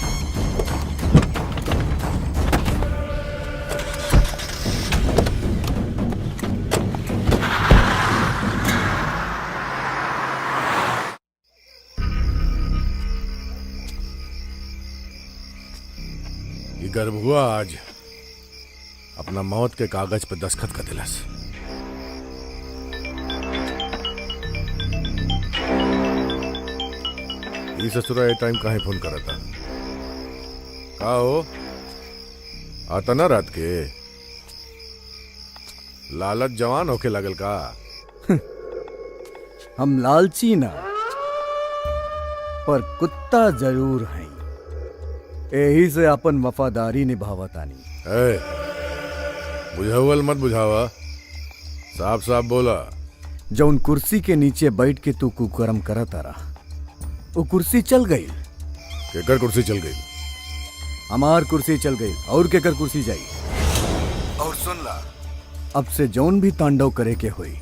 ये गर्भुआ आज अपना मौत के कागज पे दस्तखत कर दिलस। ये ससुरा ये टाइम काहे फोन करा था? का हो आता ना रात के? लालच जवान होके लगल का? हम लालची ना, पर कुत्ता जरूर हैं। यही से अपन वफादारी निभावतानी। बुझावल मत बुझावा, साफ साफ बोला। जौन कुर्सी के नीचे बैठ के तू कुकर्म करत रहा, वो कुर्सी चल गई। केकर कुर्सी चल गई? हमार कुर्सी चल गई, और केकर कुर्सी जाई? और सुन ला, अब से जौन भी तांडव करे के हुई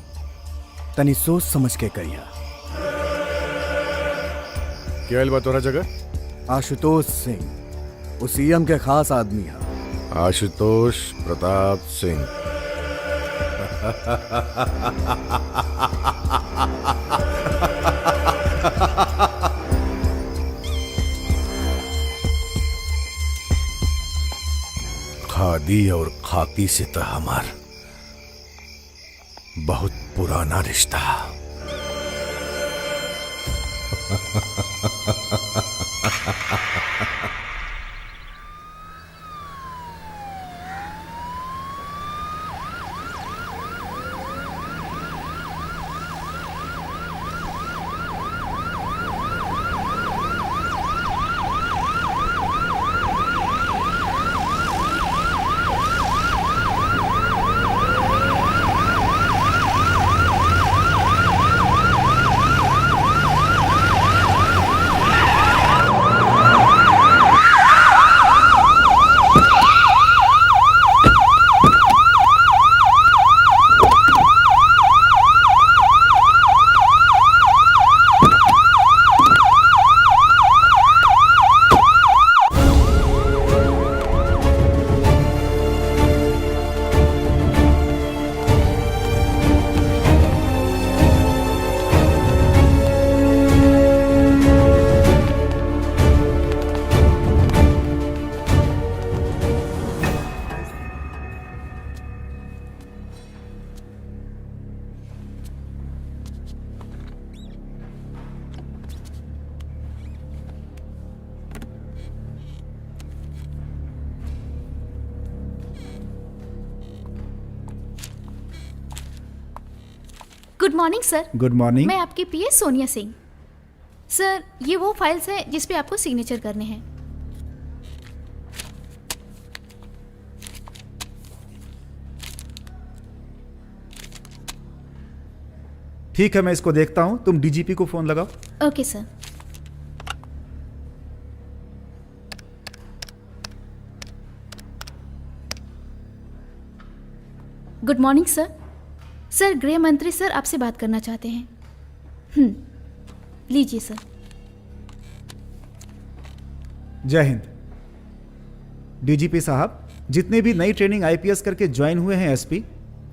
तनी सोच समझ के करिया। क्या बात तोरा जगह? आशुतोष सिंह, वो सीएम के खास आदमी है। आशुतोष प्रताप सिंह। खादी और खाकी से तो हमार बहुत पुराना रिश्ता। Good morning sir. Good morning. मैं आपकी पीए सोनिया सिंह। सर, ये वो फाइल्स हैं जिस पे आपको सिग्नेचर करने हैं। ठीक है, मैं इसको देखता हूं। तुम डीजीपी को फोन लगाओ। ओके सर। गुड मॉर्निंग सर। सर, गृह मंत्री सर आपसे बात करना चाहते हैं। लीजिए सर। जय हिंद। डीजीपी साहब, जितने भी नई ट्रेनिंग आईपीएस करके ज्वाइन हुए हैं एसपी,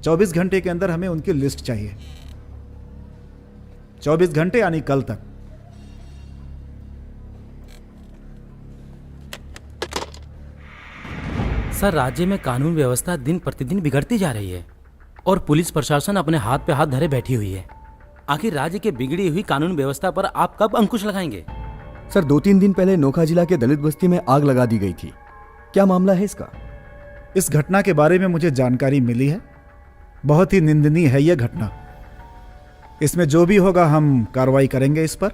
24 घंटे के अंदर हमें उनकी लिस्ट चाहिए। 24 घंटे यानी कल तक। सर, राज्य में कानून व्यवस्था दिन प्रतिदिन बिगड़ती जा रही है और पुलिस प्रशासन अपने हाथ पे हाथ धरे बैठी हुई है। आखिर राज्य के बिगड़ी हुई कानून व्यवस्था पर आप कब अंकुश लगाएंगे? सर, 2-3 दिन पहले नोखा जिला के दलित बस्ती में आग लगा दी गई थी। क्या मामला है इसका? इस घटना के बारे में मुझे जानकारी मिली है। बहुत ही निंदनीय है यह घटना। इसमें जो भी होगा हम कार्रवाई करेंगे इस पर।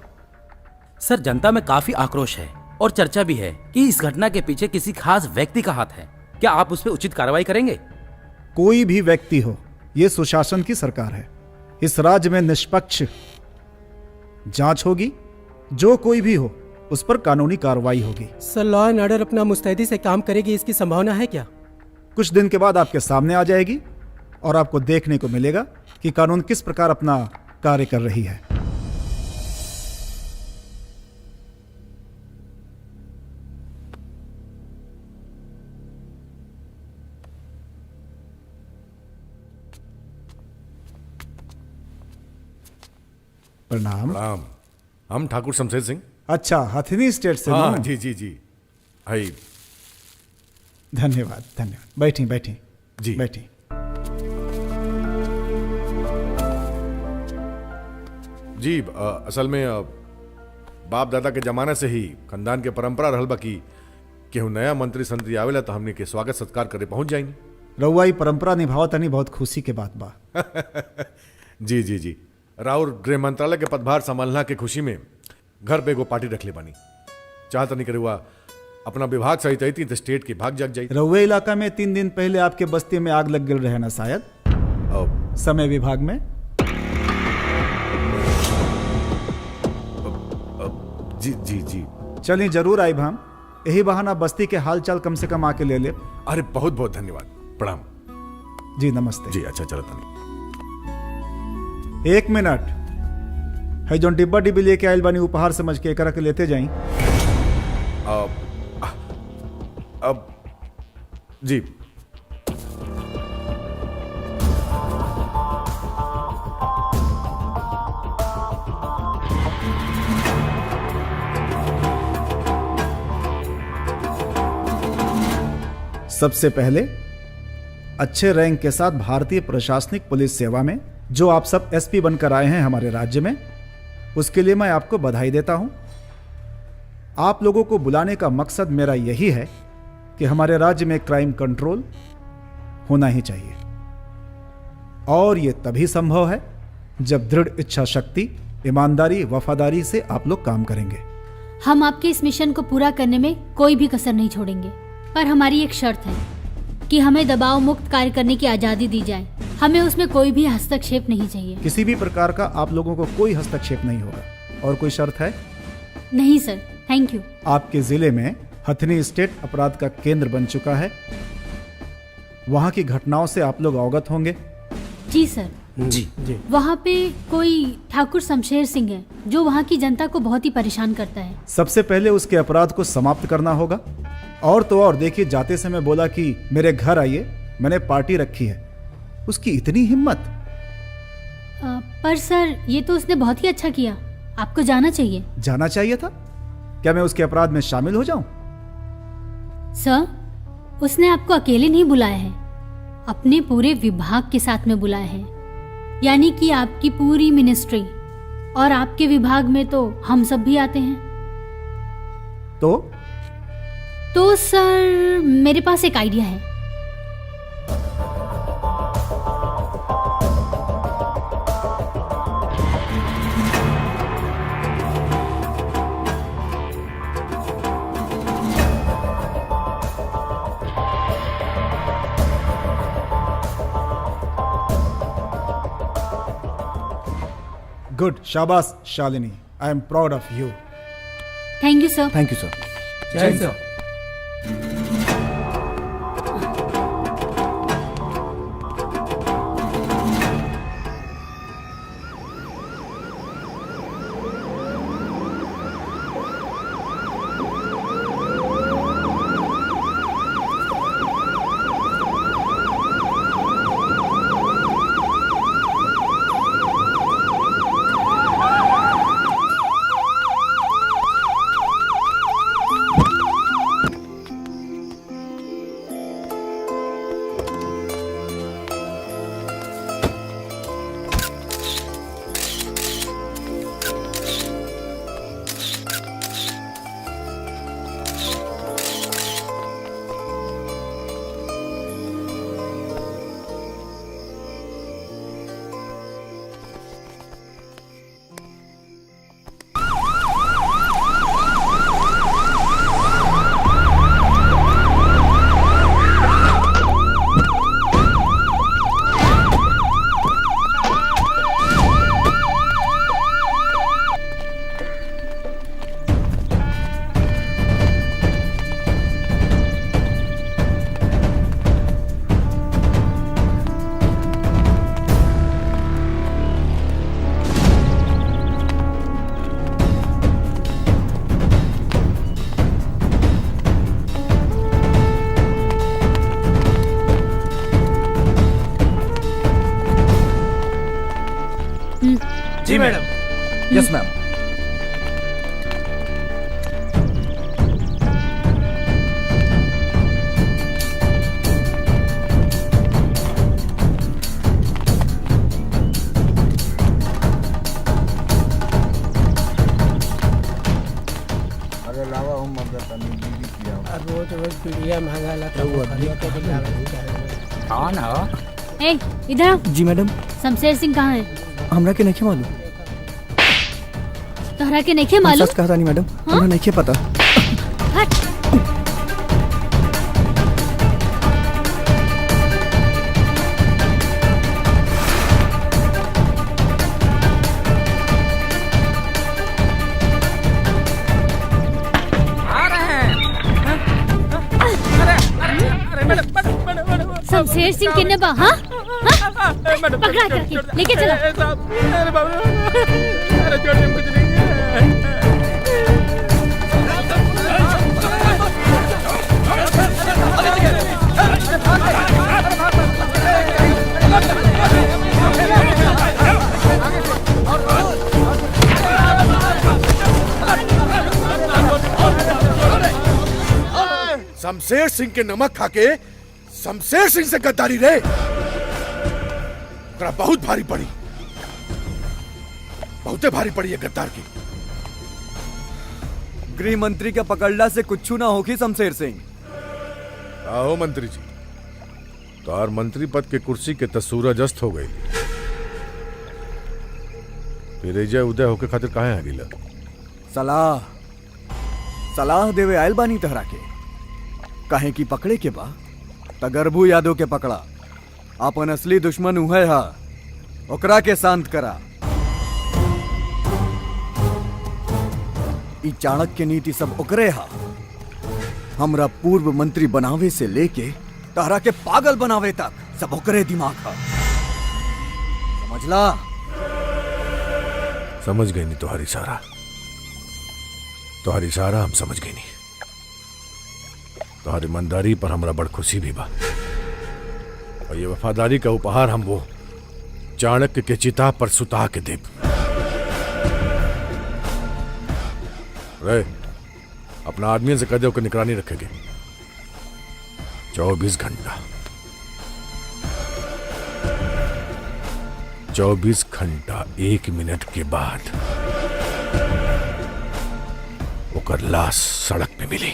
सर, जनता में काफी आक्रोश है और चर्चा भी है कि इस घटना के पीछे किसी खास व्यक्ति का हाथ है। क्या आप उस पर उचित कार्रवाई करेंगे? कोई भी व्यक्ति हो, यह सुशासन की सरकार है। इस राज्य में निष्पक्ष जांच होगी। जो कोई भी हो उस पर कानूनी कार्रवाई होगी। सर, लॉ एंड ऑर्डर अपना मुस्तैदी से काम करेगी, इसकी संभावना है क्या? कुछ दिन के बाद आपके सामने आ जाएगी और आपको देखने को मिलेगा कि कानून किस प्रकार अपना कार्य कर रही है। प्रणाम। प्रणाम। हम ठाकुर शमशेर सिंह। अच्छा, हथनी स्टेट से? हाँ, जी जी जी। भाई धन्यवाद धन्यवाद। बैठी बैठी जी, बैठी। जी, असल में बाप दादा के जमाने से ही खानदान के परंपरा रहल बा कि केहू नया मंत्री संतरी आवेला तो हमने के स्वागत सत्कार करे पहुंच जाएंगे। रउआ ई परंपरा निभावत तनी बहुत खुशी के बात बा। जी जी जी। राउर गृह मंत्रालय के पदभार संभालना के खुशी में घर पे एगो पार्टी रख ले बानी। चाहत नहीं करे हुआ अपना विभाग सही तही तो स्टेट की भाग जाग जाई। रउए इलाका में 3 दिन पहले आपके बस्ती में आग लग गई रहे ना शायद? समय विभाग में? जी जी जी। चलिए जरूर आइब हम। यही बहाना बस्ती के हाल चाल कम से कम आके ले ले। अरे बहुत बहुत धन्यवाद। प्रणाम। जी नमस्ते। जी अच्छा, चलो तनी। 1 मिनट है जो डिब्बा डिब्बी लेके आयल बानी उपहार समझ के एकरा के लेते जाई। अब जी। सबसे पहले अच्छे रैंक के साथ भारतीय प्रशासनिक पुलिस सेवा में जो आप सब एसपी बनकर आए हैं हमारे राज्य में, उसके लिए मैं आपको बधाई देता हूं। आप लोगों को बुलाने का मकसद मेरा यही है कि हमारे राज्य में क्राइम कंट्रोल होना ही चाहिए, और यह तभी संभव है जब दृढ़ इच्छा शक्ति, ईमानदारी, वफादारी से आप लोग काम करेंगे। हम आपके इस मिशन को पूरा करने में कोई भी कसर नहीं छोड़ेंगे, पर हमारी एक शर्त है कि हमें दबाव मुक्त कार्य करने की आजादी दी जाए। हमें उसमें कोई भी हस्तक्षेप नहीं चाहिए। किसी भी प्रकार का आप लोगों को कोई हस्तक्षेप नहीं होगा। और कोई शर्त है? नहीं सर, थैंक यू। आपके जिले में हथनी स्टेट अपराध का केंद्र बन चुका है। वहां की घटनाओं से आप लोग अवगत होंगे। जी सर। जी जी। वहाँ पे कोई ठाकुर शमशेर सिंह है जो वहाँ की जनता को बहुत ही परेशान करता है। सबसे पहले उसके अपराध को समाप्त करना होगा। और तो और देखिए, जाते समय बोला कि मेरे घर आइए, मैंने पार्टी रखी है। उसकी इतनी हिम्मत। पर सर, ये तो उसने बहुत ही अच्छा किया। आपको जाना चाहिए। जाना चाहिए था? क्या मैं उसके अपराध में शामिल हो जाऊं? सर, उसने आपको अकेले नहीं बुलाया है, अपने पूरे विभाग के साथ में बुलाया है। यानी कि आपकी पूरी मिनिस्ट्री, और आपके विभाग में तो हम सब भी आते हैं। तो सर, मेरे पास एक आइडिया है। गुड, शाबाश Shalini. I am proud of you. Thank you sir. Thank you sir. जय सर। जी मैडम। Yes ma'am. रोज रोज पीड़िया मांगा ला तो कौन हो? ए इधर आओ। जी मैडम। शमशेर सिंह कहाँ है? हमरा के नहीं मालूम। तोहरा के नहीं मालूम? सच कहता नहीं मैडम, हमरा नहीं पता। हट। शमशेर सिंह किन्ने बा? हाँ? पकड़ा करके लेके चला। शमशेर सिंह के नमक खाके शमशेर सिंह से गद्दारी रे, बहुत भारी पड़ी, बहुते भारी पड़ी है गद्दार की। गृह मंत्री के पकड़ला से कुछ ना होगी शमशेर सिंह। आओ मंत्री जी, तार मंत्री पद के कुर्सी के तो सूरज अस्त हो गई, फिर जय उदय होके खातिर काहे आ गिला? सलाह देवे आयल बानी तहरा के, काहे की पकड़े के बा तगरबू यादव के पकड़ा। अपन असली दुश्मन उहे हा, ओकरा के शांत करा। ई चाणक्य नीति सब ओकरे हा। हमरा पूर्व मंत्री बनावे से लेके तहरा के पागल बनावे तक सब ओकरे दिमाग हा, समझला? समझ गई नहीं तुम्हारी सारा, तुम्हारी सारा हम समझ गई नहीं। तुम्हारी ईमानदारी पर हमरा बड़ खुशी भी बा, और ये वफादारी का उपहार हम वो चाणक्य के चिता पर सुता के देब। रे, अपना आदमी से कह दो कि निगरानी रखेंगे 24 घंटा। 24 घंटा 1 मिनट के बाद ओकर लाश सड़क पे मिली।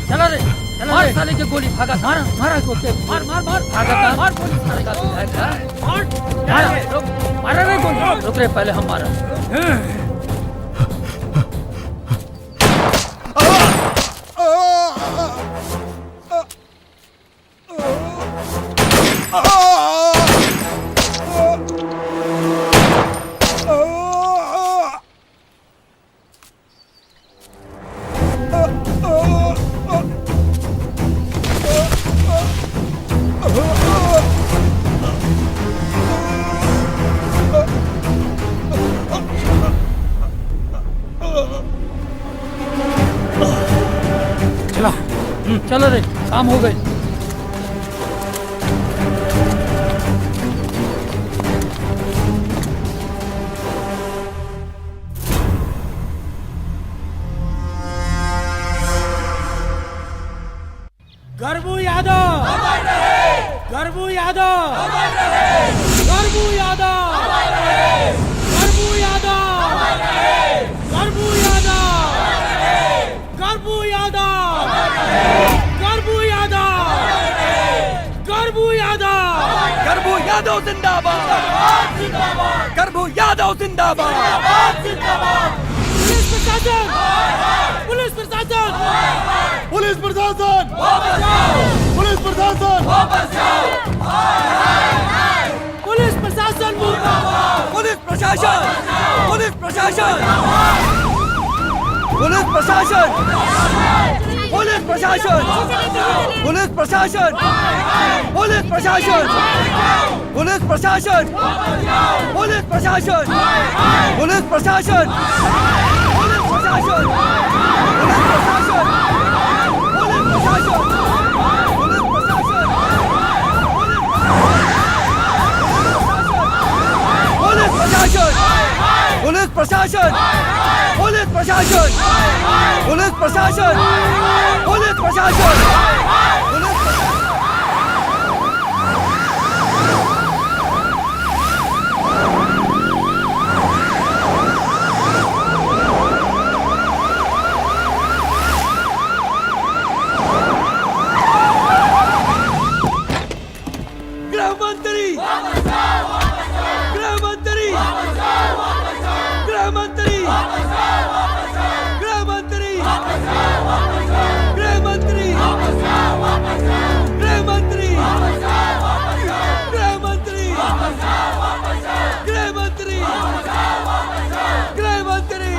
चलो रे, मार साले के गोली, भागा, मार मार उसको, मार मार मार, भागा, मार गोली साले का, मार मार रे गोली, रुक रे, पहले हम मारा। चलो रे, काम हो गई। गरबू यादव, गरबू यादव, गरबू यादव, गरबू यादव, गरबू यादव, गरबू यादव, गरबू यादव, गरबू यादव, गरबू यादव जिंदाबाद, गरबू यादव जिंदाबाद, पुलिस प्रशासन, पुलिस प्रशासन, पुलिस प्रशासन, पुलिस प्रशासन पुलिस प्रशासन मुर्दाबाद। पुलिस प्रशासन पुलिस प्रशासन पुलिस प्रशासन पुलिस प्रशासन पुलिस प्रशासन पुलिस प्रशासन पुलिस प्रशासन पुलिस प्रशासन पुलिस प्रशासन पुलिस प्रशासन पुलिस प्रशासन पुलिस प्रशासन पुलिस प्रशासन पुलिस प्रशासन गृह मंत्री गृह मंत्री गृह मंत्री गृह मंत्री गृह मंत्री गृह मंत्री गृह मंत्री गृह मंत्री गृह मंत्री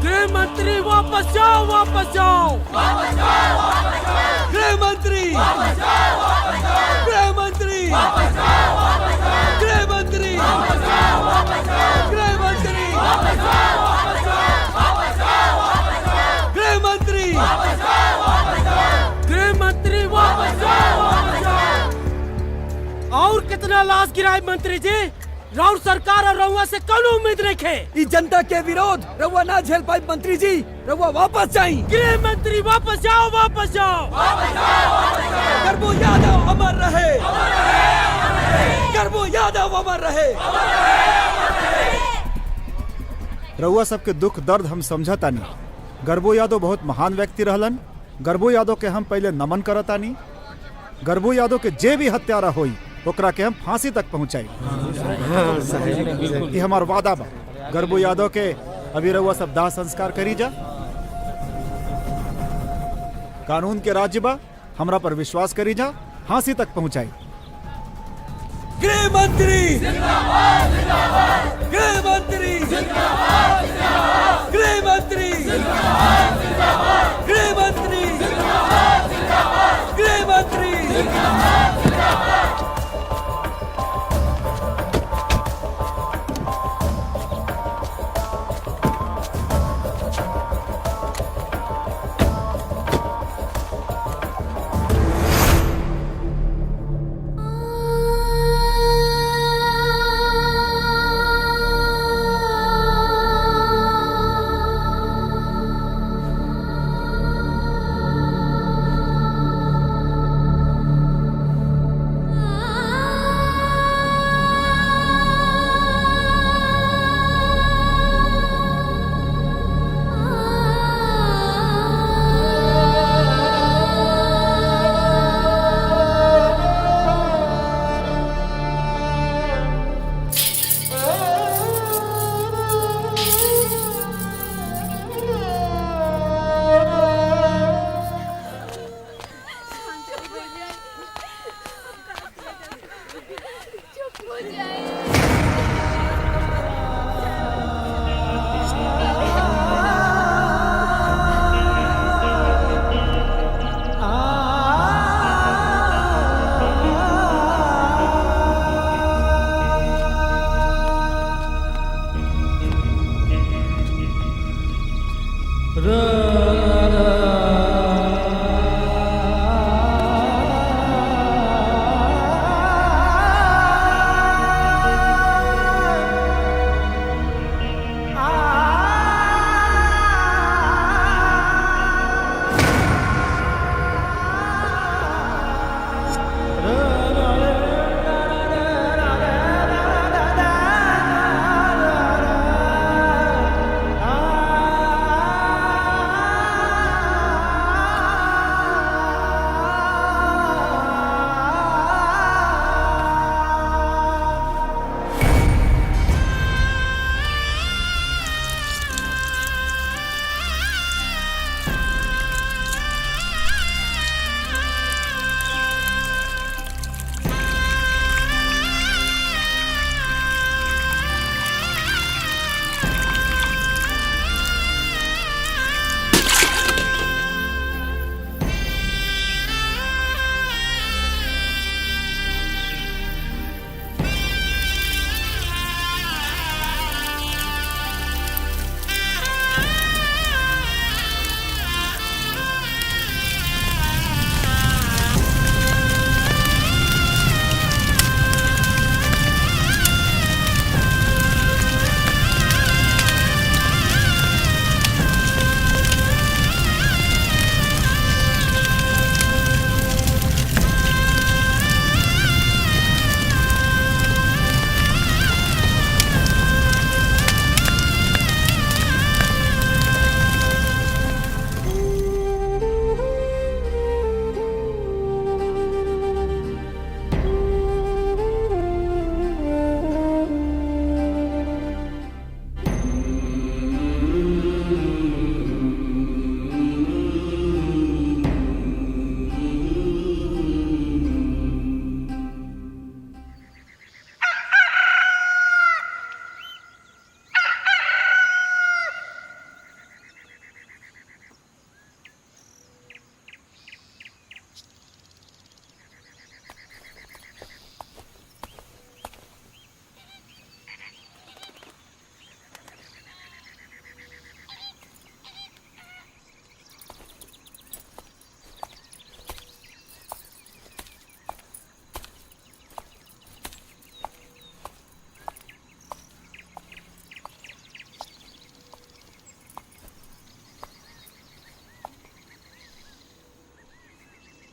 गृह मंत्री वापस जाओ वापस जाओ। गृह मंत्री गृह मंत्री गृह मंत्री गृह मंत्री गृह मंत्री गृह मंत्री वापस जाओ वापस जाओ। और कितना लाश गिराए मंत्री जी? राउर सरकार और रउआ से कौन उम्मीद रखे? इस जनता के विरोध रउआ ना झेल पाई मंत्री जी, रउआ वापस जाई। गृह मंत्री वापस जाओ वापस जाओ। गर्बू यादव अमर रहे, गर्बू यादव अमर रहे। रउआ सबके दुख दर्द हम समझतानी। गर्बू यादव बहुत महान व्यक्ति रहलन। गर्बू यादव के हम पहले नमन करतानी। गर्बू यादव के जे भी हत्यारा होई ओकरा के हम फांसी तक पहुंचाई। ये हमार वादा बा। गर्बू यादव के अभी रउआ सब दाह संस्कार करी जा। कानून के राज्य बा, हमरा पर विश्वास करी जा, फांसी तक पहुंचाई। गृह मंत्री गृह मंत्री गृह मंत्री गृह मंत्री गृह मंत्री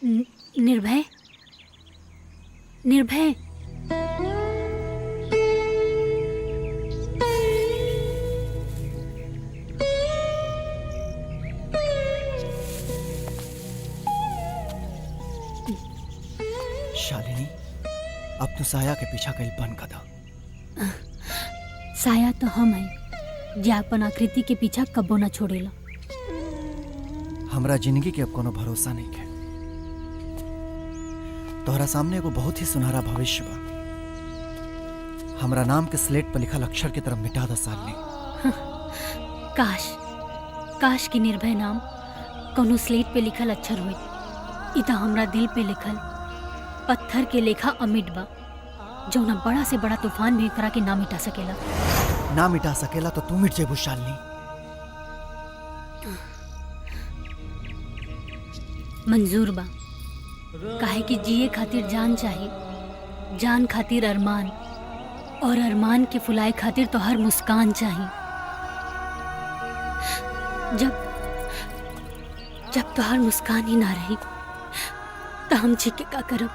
निर्भय निर्भय शालिनी, अब तू साया के पीछा कईल बंद कर दो। साया तो हम है जे अपन आकृति के पीछा कबो ना छोड़ेला। हमरा जिंदगी के अब कोनो भरोसा नहीं है। तोहरा सामने एगो बहुत ही सुनहरा भविष्य बा। हमरा नाम के स्लेट पर लिखल अक्षर की तरफ मिटा द सालनी। काश काश की निर्भय नाम कोनो स्लेट पे लिखल अक्षर होई। इता हमरा दिल पे लिखल पत्थर के लेखा अमिट बा, जौना बड़ा से बड़ा तूफान भी करा के ना मिटा सकेला। ना मिटा सकेला तो तू मिट जेबू शालिनी। मंजूर बा, काहे कि जिए खातिर जान चाहिए, जान खातिर अरमान, और अरमान के फुलाए खातिर तो हर मुस्कान चाहिए। जब तो हर मुस्कान ही ना रही तो हम जी के का करब।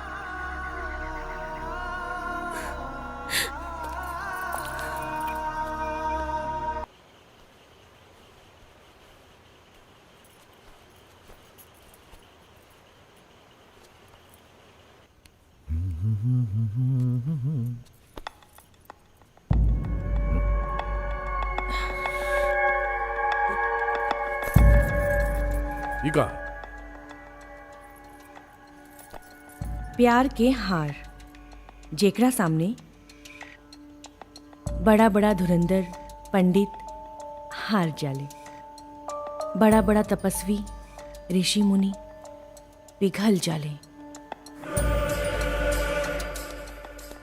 इका प्यार के हार, जेकरा सामने बड़ा बड़ा धुरंधर पंडित हार जाले, बड़ा बड़ा तपस्वी ऋषि मुनि पिघल जाले।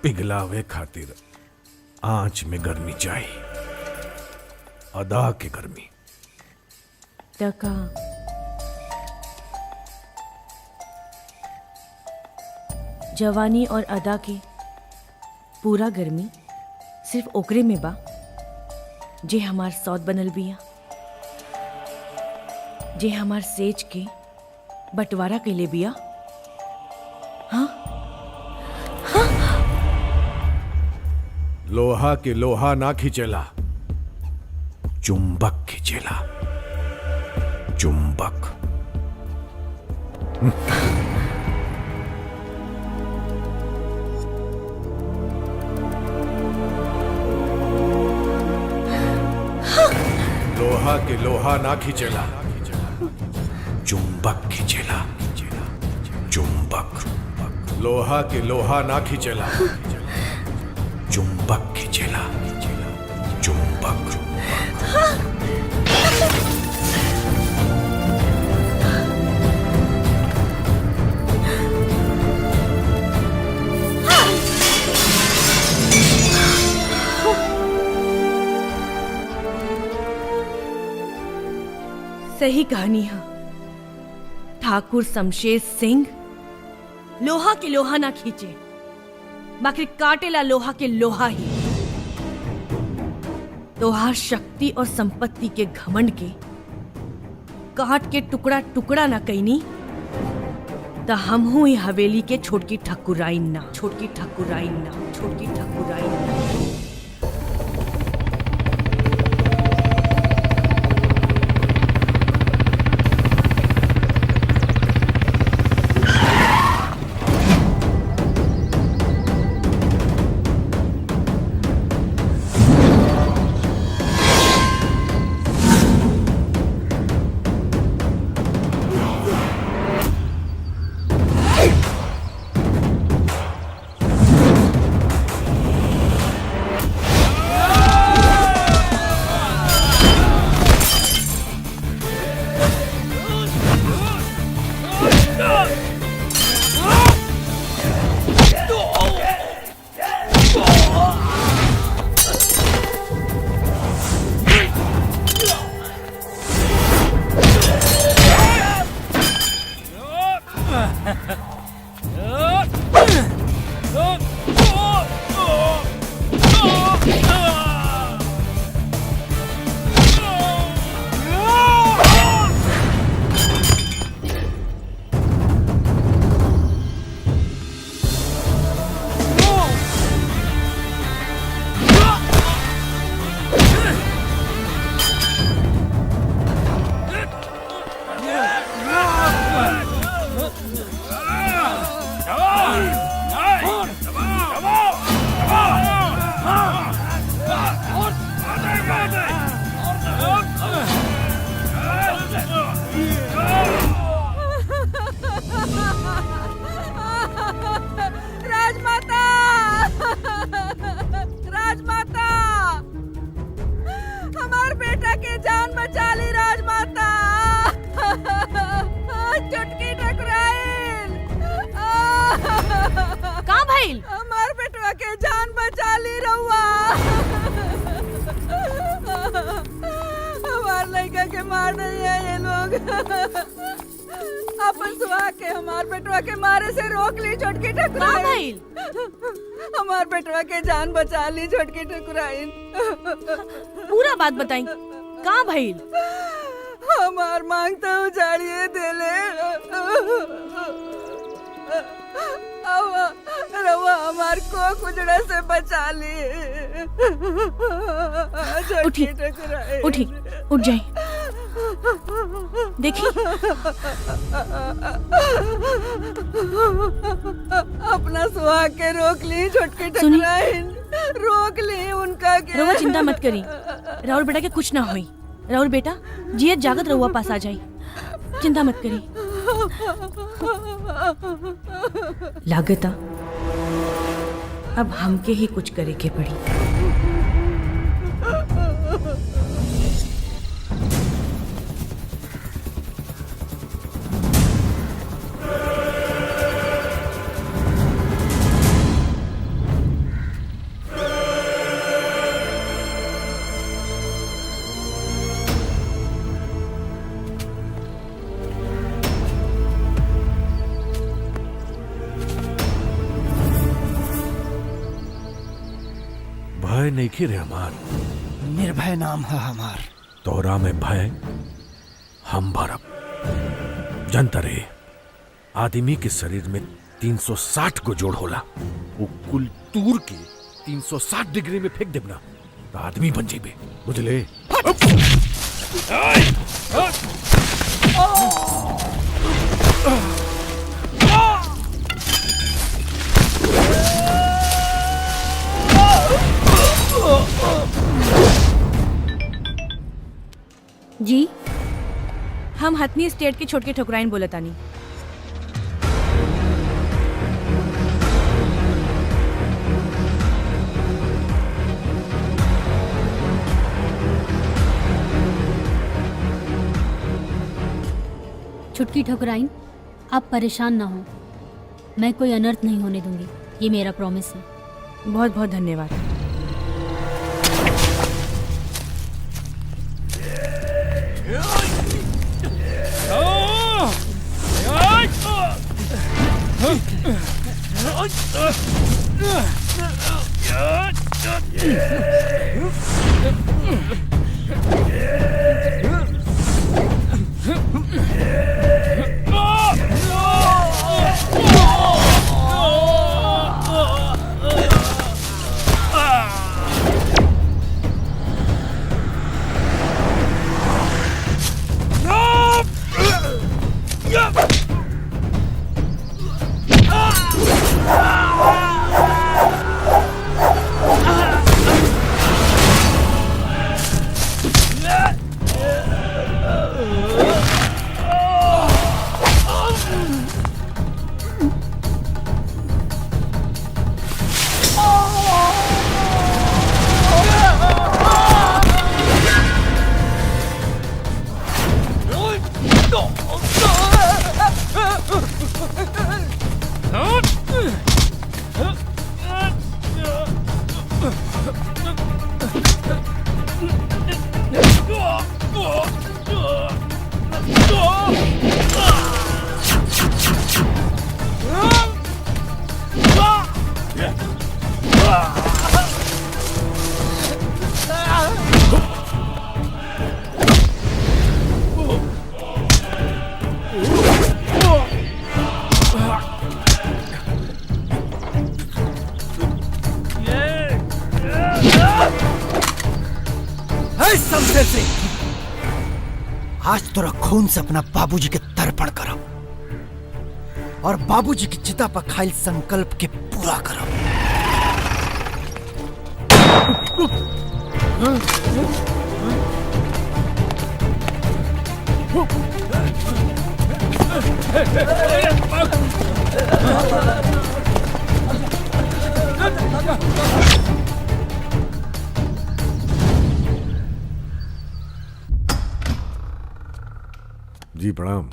पिघलावे खातिर आंच में गर्मी चाहिए, अदा की गर्मी। तका जवानी और अदा के पूरा गर्मी सिर्फ ओकरे में बा जे हमार सौत बनल बिया, जे हमार सेज के बंटवारा कैले बिया। हाँ? लोहा के लोहा ना खींचेला, चुंबक खींचेला, चुंबक। लोहा के लोहा ना खींचेला, चुंबक खींचेला, चुंबक। लोहा के लोहा ना खींचेला, चुंबक खींचेला, चुंबक। सही कहानी है। ठाकुर शमशेर सिंह लोहा के लोहा ना खींचे, बाकी काटेला लोहा के लोहा ही। तोहार शक्ति और संपत्ति के घमंड के काट के टुकड़ा टुकड़ा ना कैनी तो हम हूं ही हवेली के छोटकी ठकुराइन ना, छोटकी ठकुराइन ना, छोटकी ठकुराइन ना। अपन सुहा के हमार बेटवा के मारे से रोक ली छोटकी ठकुराइन। हमार बेटवा के जान बचा ली छोटकी ठकुराइन। पूरा बात बताई का भइल? हमार मांग तो उजाड़िए देले। रवा हमार को कुजड़ा से बचा ली। उठी उठी उठ जाई। देखी अपना सुहा के रोक ली छोटकी ठकुराइन, रोक ली उनका के। रउआ चिंता मत करी, राउर बेटा के कुछ ना होई। राउर बेटा जियत जागत रउआ पास आ जाई, चिंता मत करी। लागता अब हमके ही कुछ करे के पड़ी। भय नहीं खी रे हमार, निर्भय नाम है हमार। तोरा में भय हम भरब। जनता रे, आदमी के शरीर में 360 को जोड़ होला, वो कुल तूर के 360 डिग्री में फेंक देबना तो आदमी बन जेबे, बुझले? जी हम हथनी स्टेट की छोटकी ठकुराइन बोलतानी। छुटकी ठकुराइन, आप परेशान ना हो, मैं कोई अनर्थ नहीं होने दूंगी, ये मेरा प्रॉमिस है। बहुत बहुत धन्यवाद। शमशेर सिंह, आज तोरा खून से अपना बाबूजी के तर्पण करब और बाबूजी की चिता पर खाइल संकल्प के पूरा करब। जी प्रणाम।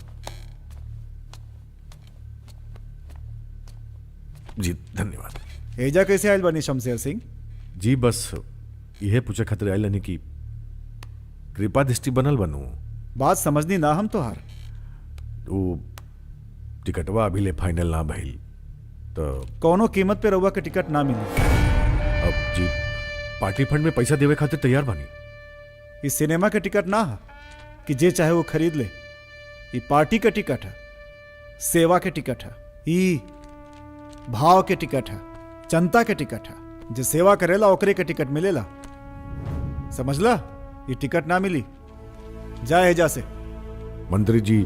जी धन्यवाद। एजा कैसे आयल बनी शमशेर सिंह? जी बस यह पूछे खातिर आयल यानी कि कृपा दृष्टि बनल बनू बात समझनी ना हम तोहार। वो टिकटवा अभी ले फाइनल ना भइल तो कोनो कीमत पे रउआ के टिकट ना मिली। अब जी पार्टी फंड में पैसा देवे खातिर तैयार बानी। इस सिनेमा के टिकट ना है कि जे चाहे वो खरीद ले। ये पार्टी का टिकट है, सेवा के टिकट है, ई भाव के टिकट है, जनता के टिकट है। जो सेवा करेला ओकरे के टिकट मिलेला, समझला? ये टिकट ना मिली, जाए एजा से। मंत्री जी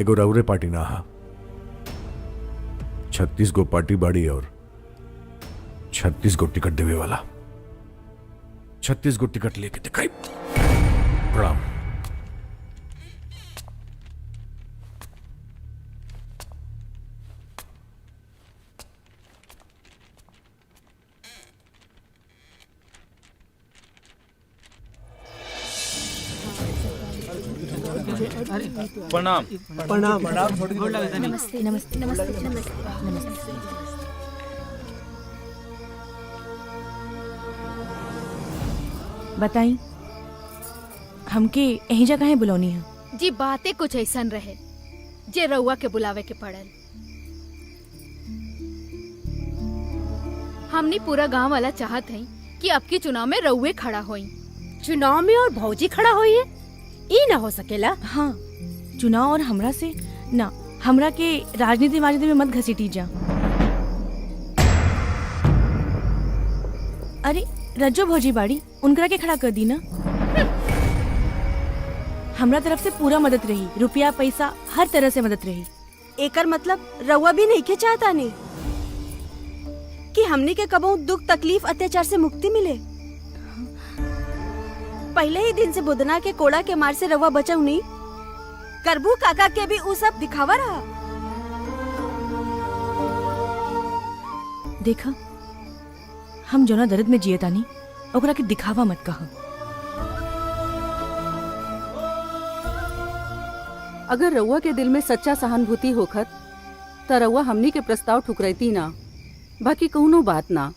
एगो रउरे पार्टी ना हा, 36 गो पार्टी बाड़ी और 36 गो टिकट देवे वाला। 36 गो टिकट लेके दिखाई। प्रणाम। प्रणाम। प्रणाम। नमस्ते नमस्ते नमस्ते नमस्ते। बताई हमके यही जगह है बुलौनी है। जी बातें कुछ ऐसन रहे जे रउआ के बुलावे के पड़ल। हमनी पूरा गांव वाला चाहत है कि अब की चुनाव में रउए खड़ा होई। चुनाव में और भौजी खड़ा होई है, ई ना हो सकेला। हाँ, चुनाव और हमरा से ना, हमरा के राजनीति में मत घसीटी जा। अरे रज्जो भौजी बाड़ी, उनकरा के खड़ा कर दी ना। हमरा तरफ से पूरा मदद रही, रुपया पैसा हर तरह से मदद रही। एकर मतलब रउआ भी नहीं के चाहता नहीं कि हमनी के कबहू दुख तकलीफ अत्याचार से मुक्ति मिले। पहले ही दिन से बुदना के कोड़ा के मार से रउआ बचाऊ नहीं। करबू काका के भी उ सब दिखावा रहा। देखा, हम जोना दर्द में जिए तानी ओकरा के दिखावा मत कहा। अगर रउआ के दिल में सच्चा सहानुभूति होखत त रउआ हमनी के प्रस्ताव ठुकरैती ना। बाकी कौनो बात ना,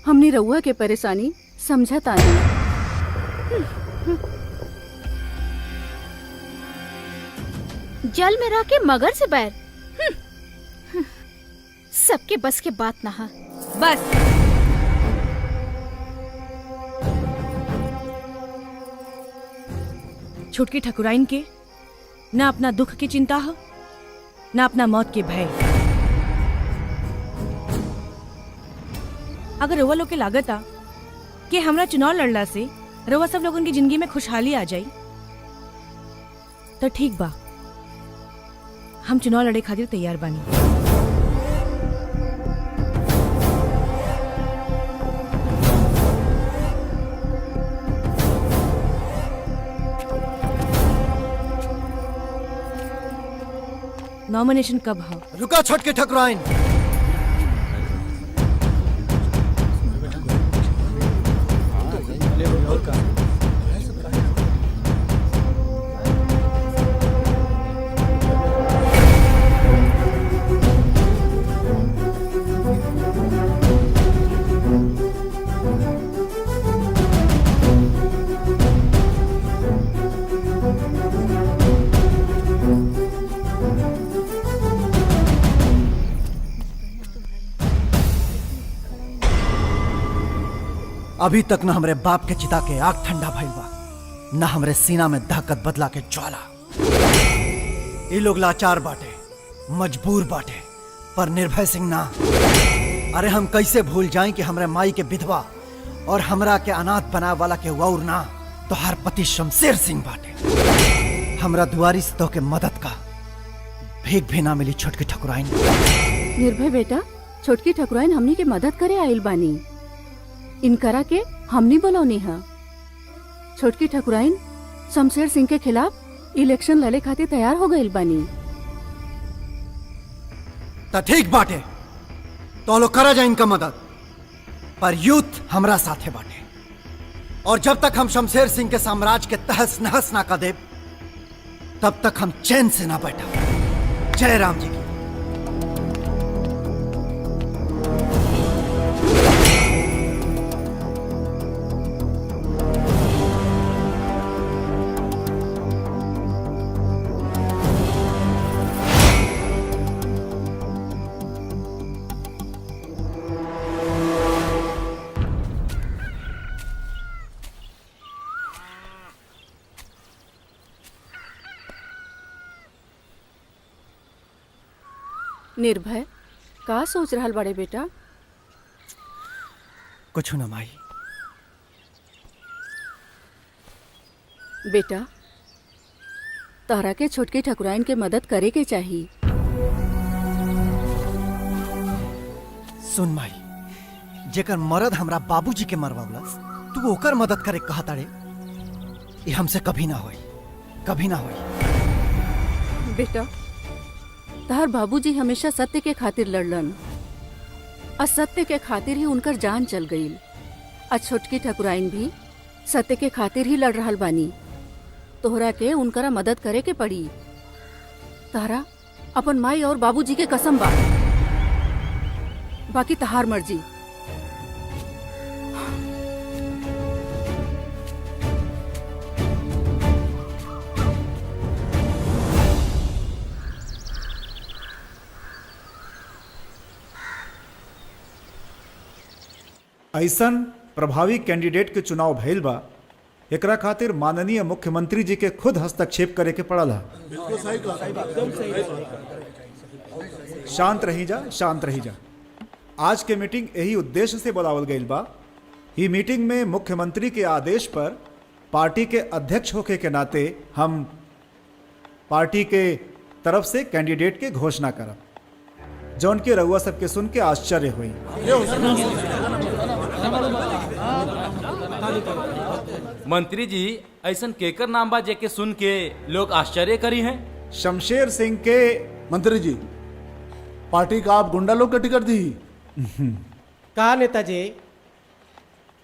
हमनी रउआ के परेशानी समझता नहीं। जल में रह के मगर से बैर, सबके बस के बात ना। बस छुटकी ठकुराइन के ना अपना दुख की चिंता हो, ना अपना मौत के भय। अगर रउआ लोग के लागत आ कि हमरा चुनाव लड़ला से रउआ सब लोगन की जिंदगी में खुशहाली आ जाई तो ठीक बा, हम चुनाव लड़े खातिर तैयार बानी। नॉमिनेशन कब हो? रुका छोटके ठकुराइन। अभी तक न हमरे बाप के चिता के आग ठंडा भइल बा, न हमरे सीना में दहकत बदला के ज्वाला। ये लोग लाचार बाटे, मजबूर बाटे, पर निर्भय सिंह ना। अरे हम कैसे भूल जाएं कि हमरे माई के विधवा और हमरा के अनाथ बनाए वाला के वौर ना तो हर पति शमशेर सिंह बाटे। हमरा दुआरी से तो के मदद का भीख भी ना मिली। छोटकी ठकुराइन निर्भय बेटा, छोटकी ठकुराइन हमनी के मदद करे आइल बानी। इनकरा के हमनी बोलौनी है। छोटकी ठकुराइन शमशेर सिंह के खिलाफ इलेक्शन लड़े खातिर तैयार हो गइल बानी। तो ठीक बाटे, तो लोग करा जाए इनका मदद, पर यूथ हमरा साथे बाटे। और जब तक हम शमशेर सिंह के साम्राज्य के तहस नहस ना कर दे, तब तक हम चैन से ना बैठा। जय राम जी की। निर्भय का सोच रहल बड़े बेटा? कुछ न माई। बेटा तहरा के छोटकी ठकुराइन के मदद करे के चाहिए। सुन माई, जेकर मरद हमरा बाबूजी के मरवावलस, तू ओकर मदद करे कहा तारे? ये हमसे कभी ना होई, कभी ना होई। बेटा तहर बाबूजी हमेशा सत्य के खातिर लड़लन, असत्य के खातिर ही उनकर जान चल गई। आज छोटकी ठकुराइन भी सत्य के खातिर ही लड़ रहल बानी। तोहरा के उनकरा मदद करे के पड़ी। तारा अपन माई और बाबूजी के कसम बा, बाकी तहार मर्जी। ऐसन प्रभावी कैंडिडेट के चुनाव भइल बा, एकरा खातिर माननीय मुख्यमंत्री जी के खुद हस्तक्षेप करे के पड़ल है। बिल्कुल सही कहा। शांत रही जा, शांत रही जा। आज के मीटिंग यही उद्देश्य से बुलावल गई बा। ई मीटिंग में मुख्यमंत्री के आदेश पर पार्टी के अध्यक्ष होके के नाते हम पार्टी के तरफ से कैंडिडेट के घोषणा करब, जौन के रउआ सबके सुन के आश्चर्य हुई। मंत्री जी, ऐसन केकर नाम बा जेके सुन के लोग आश्चर्य करी हैं? शमशेर सिंह के। मंत्री जी, पार्टी का आप गुंडा लोग के टिकट दी। का नेताजी,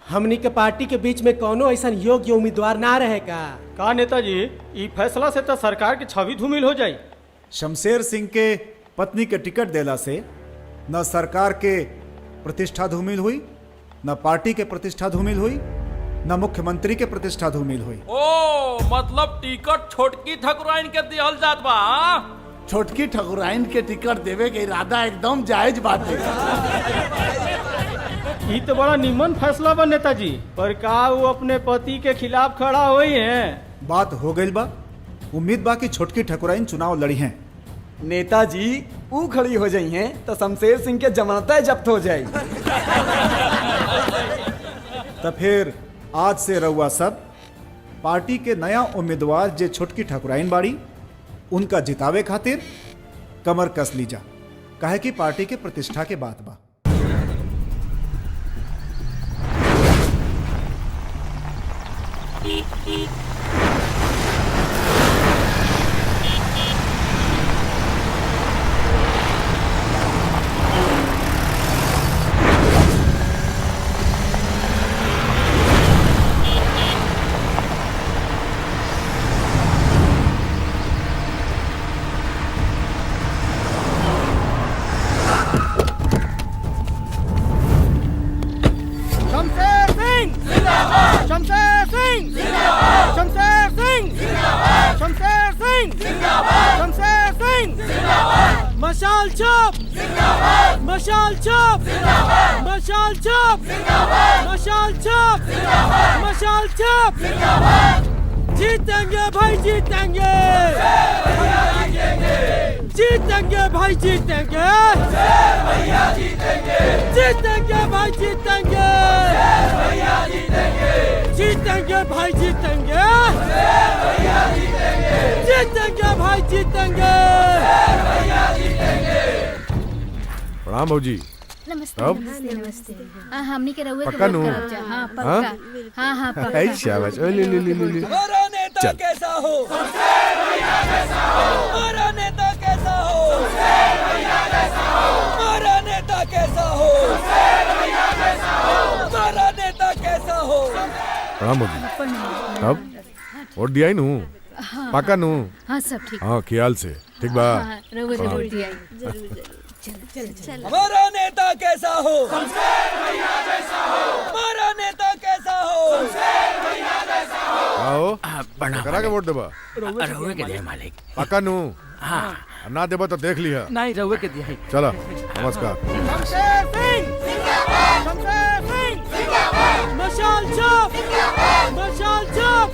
हमनी के पार्टी के बीच में कोनो ऐसा योग्य उम्मीदवार ना रहे का नेताजी, ई फैसला से तो सरकार की छवि धूमिल हो जाई। शमशेर सिंह के पत्नी के टिकट देला से न सरकार के प्रतिष्ठा धूमिल हुई, न पार्टी के प्रतिष्ठा धूमिल हुई, न मुख्यमंत्री के प्रतिष्ठा धूमिल हुई। ओ मतलब टिकट छोटकी ठकुराइन के दिहल जात बा? छोटकी ठकुराइन के टिकट देवे के इरादा एकदम जायज बात है। ई तो बड़ा निमन फैसला बा नेताजी, पर का वो अपने पति के खिलाफ खड़ा हुई है? बात हो गई बा। उम्मीद बा कि छोटकी ठकुराइन चुनाव लड़ी हैं। नेताजी ऊ खड़ी हो जाई हैं तो शमशेर सिंह के जमानत जब्त हो जाए। तो फिर आज से रउआ सब पार्टी के नया उम्मीदवार जे छोटकी ठकुराइन बाड़ी, उनका जितावे खातिर कमर कस लीजा, काहे कि पार्टी के प्रतिष्ठा के बात बा। मशाल छाप, मशाल छाप, मशाल छाप, मशाल छाप, मशाल छाप। जीतेंगे भाई, जीतेंगे, जीतेंगे भाई, जीतेंगे, जीतेंगे भाई, जीतेंगे, जीतेंगे भाई, जीतेंगे, जीतेंगे भाई, जीतेंगे। प्रणाम भौजी। नमस्ते अब? नमस्ते नमस्ते। हाँ, हमनी के रहुए पक्का नु? हाँ पक्का। हाँ हाँ पक्का। अच्छा बस, ले ले ले ले। हमारा नेता कैसा हो? हमारा नेता कैसा हो? हमारा नेता कैसा हो? हमारा नेता कैसा हो? प्रणाम भौजी। अब वोट दिया ही नू? हाँ, पक्का नू? हाँ सब ठीक। हाँ ख्याल से ठीक बा। हाँ, रहुए हाँ। वोट दिया। हमारा नेता कैसा हो? हमारा नेता कैसा हो? आओ प्रणाम। करा के वोट देबा? रहुए के दिया मालिक। पक्का नू? हाँ। ना देबा तो देख लिया। नहीं, रहुए के दिया। चला, नमस्कार। शमशेर सिंह, शमशेर सिंह, मशाल छाप, मशाल छाप,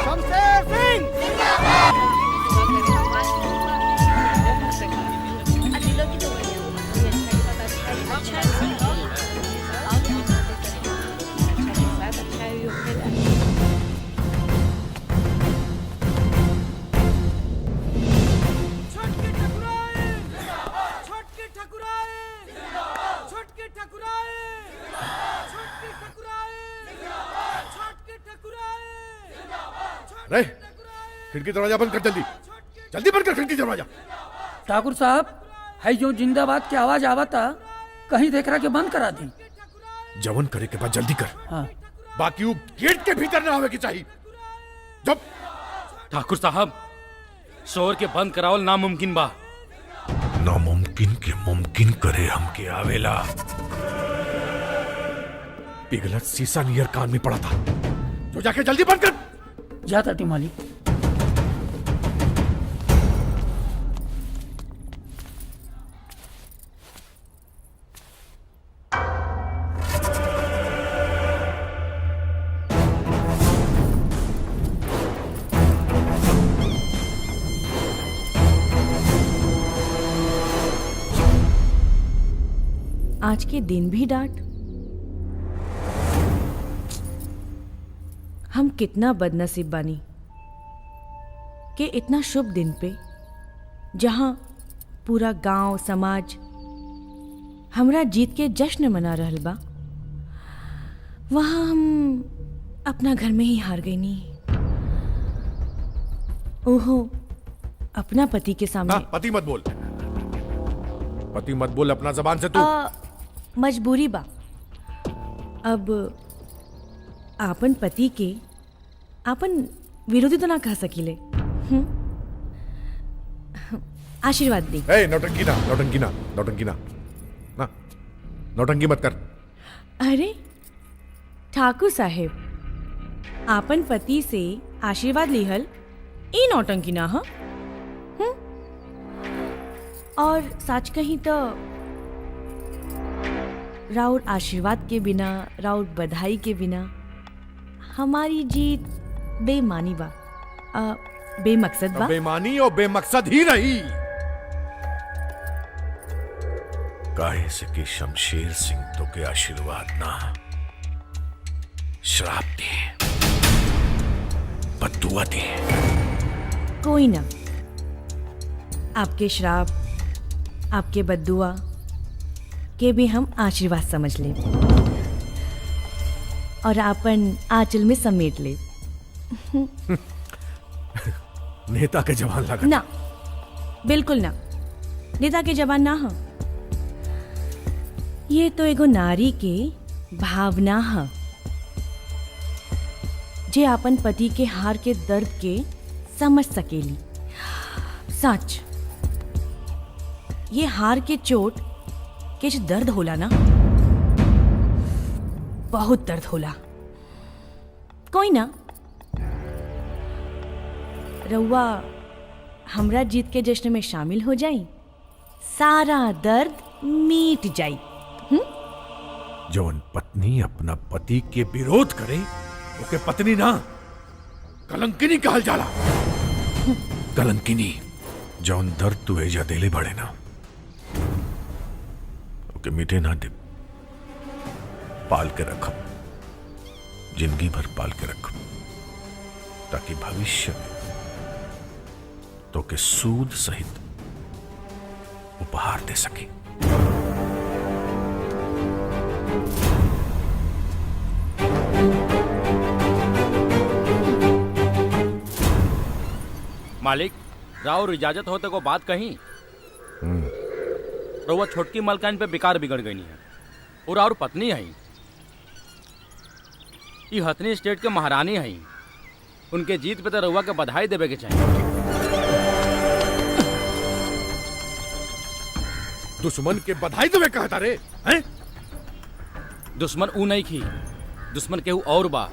शमशेर सिंह। अरे खिड़की दरवाजा बंद कर, जल्दी जल्दी बंद कर खिड़की दरवाजा। ठाकुर साहब, है जो जिंदाबाद की आवाज आवता, कहीं देख रहा के बंद करा दी। जवन करे के बाद जल्दी कर। हाँ। बाकी वो गेट के भीतर ना आवे की चाहिए। जब ठाकुर साहब, शोर के बंद करावल नामुमकिन बा। नामुमकिन के मुमकिन करे हमके आवेला। पिघलत शीशा नियर कान में पड़ा था, तो जाके जल्दी बंद कर। जाता टी मालिक। आज के दिन भी डांट। हम कितना बदनसीब बानी कि इतना शुभ दिन पे, जहां पूरा गांव समाज हमरा जीत के जश्न मना रहल बा, वहां हम अपना घर में ही हार गई नी। ओहो, अपना पति के सामने। पति मत बोल, पति मत बोल अपना जबान से तू। मजबूरी बा। अब आपन पति के आपन विरोधी तो ना कह सकीले। आशीर्वाद दी। ए, नौटंकी ना, नौटंकी ना, नौटंकी ना, ना नौटंकी मत कर। अरे ठाकुर साहेब, आपन पति से आशीर्वाद लिहल ई नौटंकी ना ह। और सच कहीं तो राउर आशीर्वाद के बिना, राउर बधाई के बिना हमारी जीत बेमानी बा, बेमकसद बा। बेमानी और बेमकसद ही रही। काहे से कि शमशेर सिंह तो के आशीर्वाद ना, श्राप दे, बद्दुआ दे। कोई ना, आपके श्राप, आपके बद्दुआ के भी हम आशीर्वाद समझ ले और आपन आंचल में समेट ले। नेता के जवान लगा ना, बिल्कुल ना, नेता के जवान ना हो। ये तो एगो नारी के भावना है, जे अपन पति के हार के दर्द के समझ सकेली। सच, ये हार के चोट के जो दर्द होला ना, बहुत दर्द होला। कोई ना, रउआ हमरा जीत के जश्न में शामिल हो जाई, सारा दर्द मिट जाई। जौन पत्नी अपना पति के विरोध करे ओके पत्नी ना, कलंकिनी कहल जाला। कलंकिनी जौन दर्द तू एजा देले बड़े ना, ओके मिटे ना दे, पाल के रखब, जिंदगी भर पाल के रखब, ताकि भविष्य में तो के सूद सहित उपहार दे सके। मालिक, राव इजाजत होते को बात कहीं। रउआ छोटकी मलकान पे बेकार बिगड़ गई है और पत्नी है, ये हथनी स्टेट के महारानी है। उनके जीत पे तो रउआ के बधाई देवे के चाहिए। दुश्मन के बधाई देवे कहता रे हैं? दुश्मन ऊ नहीं खी, दुश्मन केहू और बा,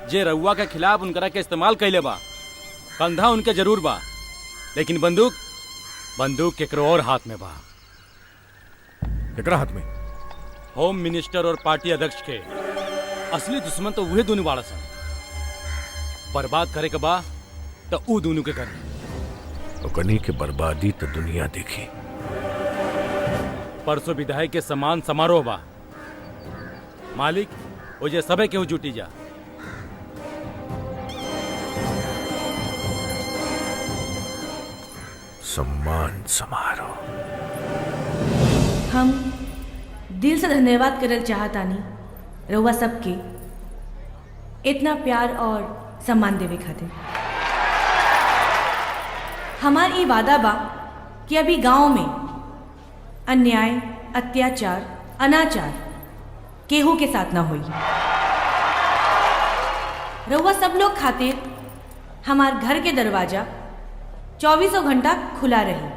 जे रउआ के खिलाफ उनकरा के इस्तेमाल कैले बा। कंधा उनके जरूर बा, लेकिन बंदूक केकरो और हाथ में बा। केकरा हाथ में? होम मिनिस्टर और पार्टी अध्यक्ष के। असली दुश्मन तो वही दोनों बाड़ा सन। बर्बाद करे के बा तो ऊ दोनों के करे। ओकनी के बर्बादी तो दुनिया देखी। परसों विधायक के सम्मान समारोह बा। मालिक, वो जे सबे केहू जुटी जा। सम्मान समारोह। हम दिल से धन्यवाद करल चाहतानी रउआ सबके, इतना प्यार और सम्मान देवे खातिर। हमार ई वादा बा कि अभी गांव में अन्याय, अत्याचार, अनाचार केहू के साथ ना होई। रउआ सब लोग खातिर हमार घर के दरवाजा 24 घंटा खुला रही।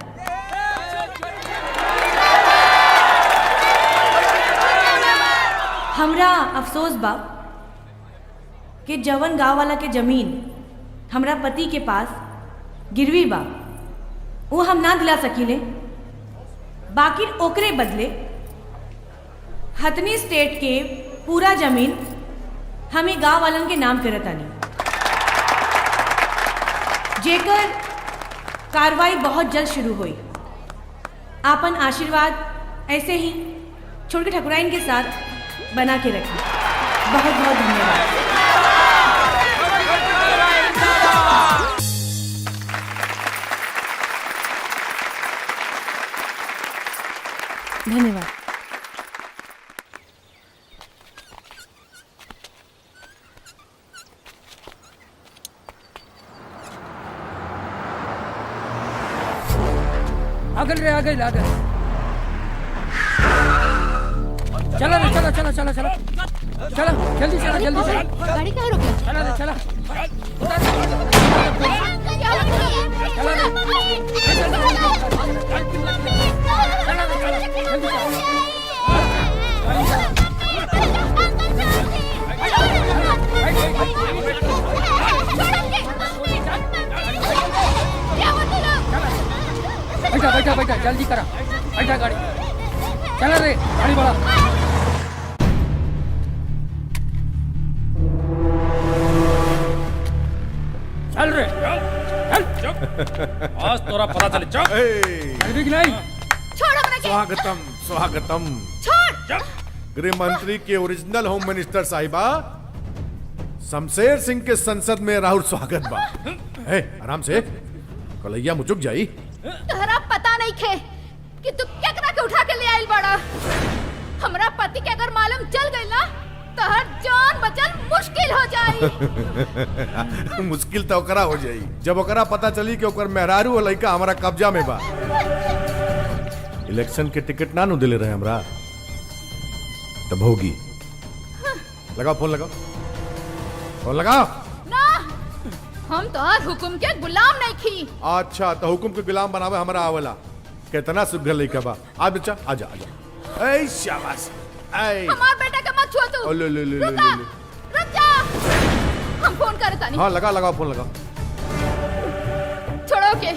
हमरा अफसोस बा कि जवन गांव वाला के जमीन हमरा पति के पास गिरवी बा वो हम ना दिला सकीले। बाकी ओकरे बदले हथनी स्टेट के पूरा जमीन हमें गांव वालन के नाम करतानी, जेकर कार्रवाई बहुत जल्द शुरू हुई। आपन आशीर्वाद ऐसे ही छोटके ठकुराइन के साथ बना के रखें। बहुत बहुत धन्यवाद। धन्यवाद। आगल रे आगल आगल चला रे चला चला चला चला चला जल्दी चला जल्दी चला। गाड़ी कहाँ रोकी? चला रे चला बैठा बैठा बैठा जल्दी करा, बैठा गाड़ी चला रे, गाड़ी बढ़ा। चल रे चल आज तोरा पता चले। जल्दी कि नहीं? छोड़ हमरा के। स्वागतम स्वागतम। छोड़। गृह मंत्री के ओरिजिनल होम मिनिस्टर साहिबा शमशेर सिंह के संसद में राहुल स्वागत बा। आराम से, कलैया मुचुक जाई। तोहरा पता नहीं खे कि तू केकरा के उठा के ले आइल बड़ा। हमरा पति के अगर मालूम चल गई ना तोहर जान बचल मुश्किल हो जाई। मुश्किल तो ओकरा हो जाई जब ओकरा पता चली कि ओकर मेहरारू और लड़का हमारा कब्जा में बा। इलेक्शन के टिकट ना नु दिले रहे हमरा, तब होगी। लगाओ फोन, लगाओ फोन लगाओ। ना, हम तोहर हुकुम के गुलाम नहीं खी। अच्छा तो हुकुम के गुलाम बनावे हमरा आवला। कितना सुघर लड़का बा। आ बच्चा आजा आजा। ऐ शाबाश। ऐ हमार बेटा के मत छुआ तू। ओ ले ले ले ले रुक जा। हम फोन करता नहीं। हाँ लगा लगाओ फोन लगाओ। छोड़ो के।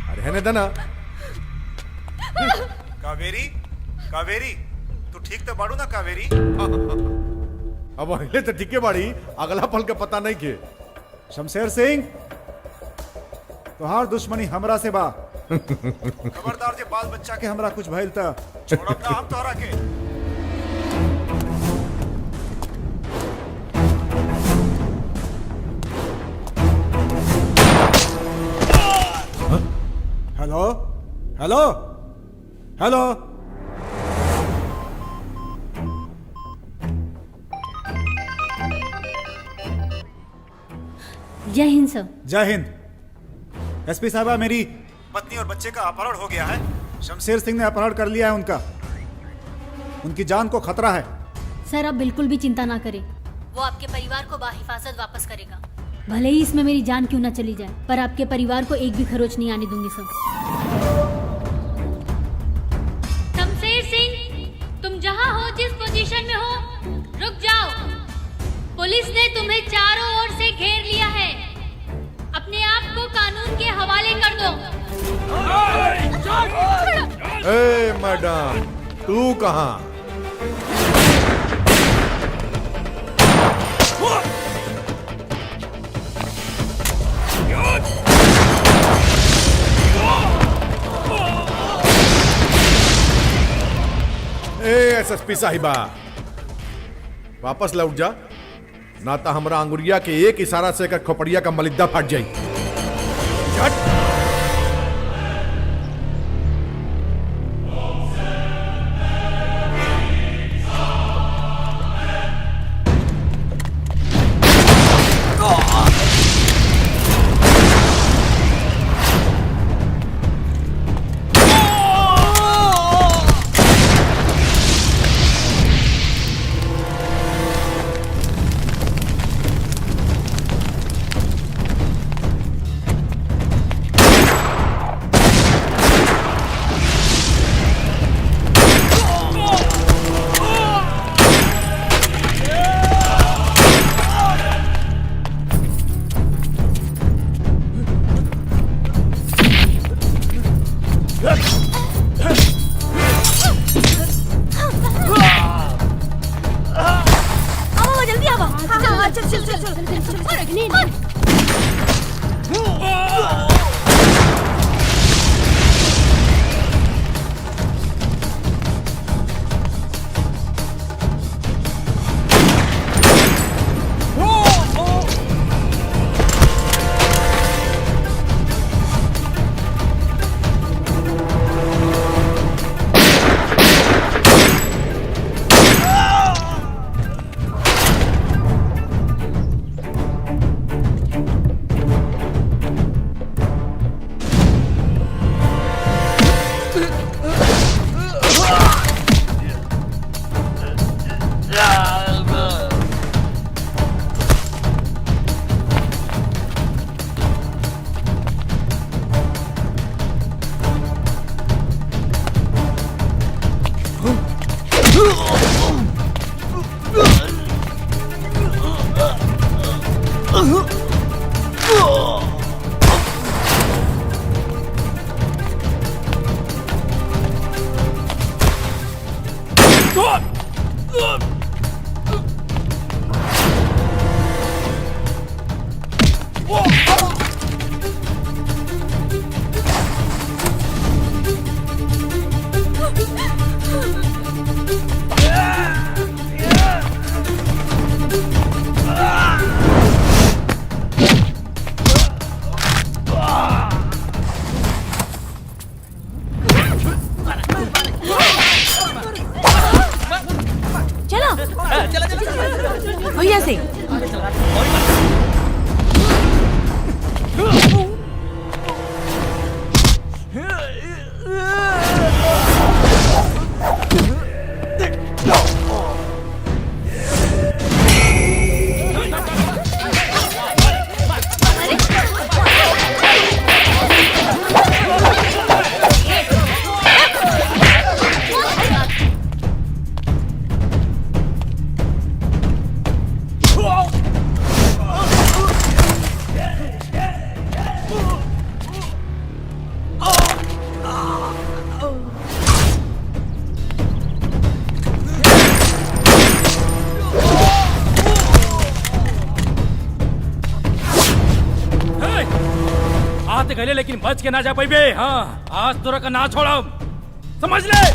अरे है ना कावेरी, कावेरी तू ठीक तो बाड़ू ना कावेरी? अब अहिले तो ठीके बाड़ी, अगला पल के पता नहीं के। शमशेर सिंह, तोहार दुश्मनी हमरा से बा। खबरदार जे बाल बच्चा के हमरा कुछ भइल त छोड़ब ना हम तोहरा के। Hello hello hello. जय हिंद सर। जय हिंद। एसपी साहबा, मेरी पत्नी और बच्चे का अपहरण हो गया है। शमशेर सिंह ने अपहरण कर लिया है उनका। उनकी जान को खतरा है। सर आप बिल्कुल भी चिंता ना करें, वो आपके परिवार को बाहिफाजत वापस करेगा। भले ही इसमें मेरी जान क्यों ना चली जाए, पर आपके परिवार को एक भी खरोच नहीं आने दूंगी सर। शमशेर सिंह, तुम जहाँ हो, जिस पोजीशन में हो, रुक जाओ। पुलिस ने तुम्हें चारों ओर से घेर लिया है। अपने आप को कानून के हवाले कर दो। ए मैडम, तू कहाँ? एसएसपी साहिबा, वापस लौट जा ना तो हमरा अंगुरिया के एक इशारा से एकर खोपड़िया का मलिद्दा फट जाई। भैया से गले लेकिन बच के ना जा पाइबे। हाँ, आज तोरा का ना छोड़म, समझ ले।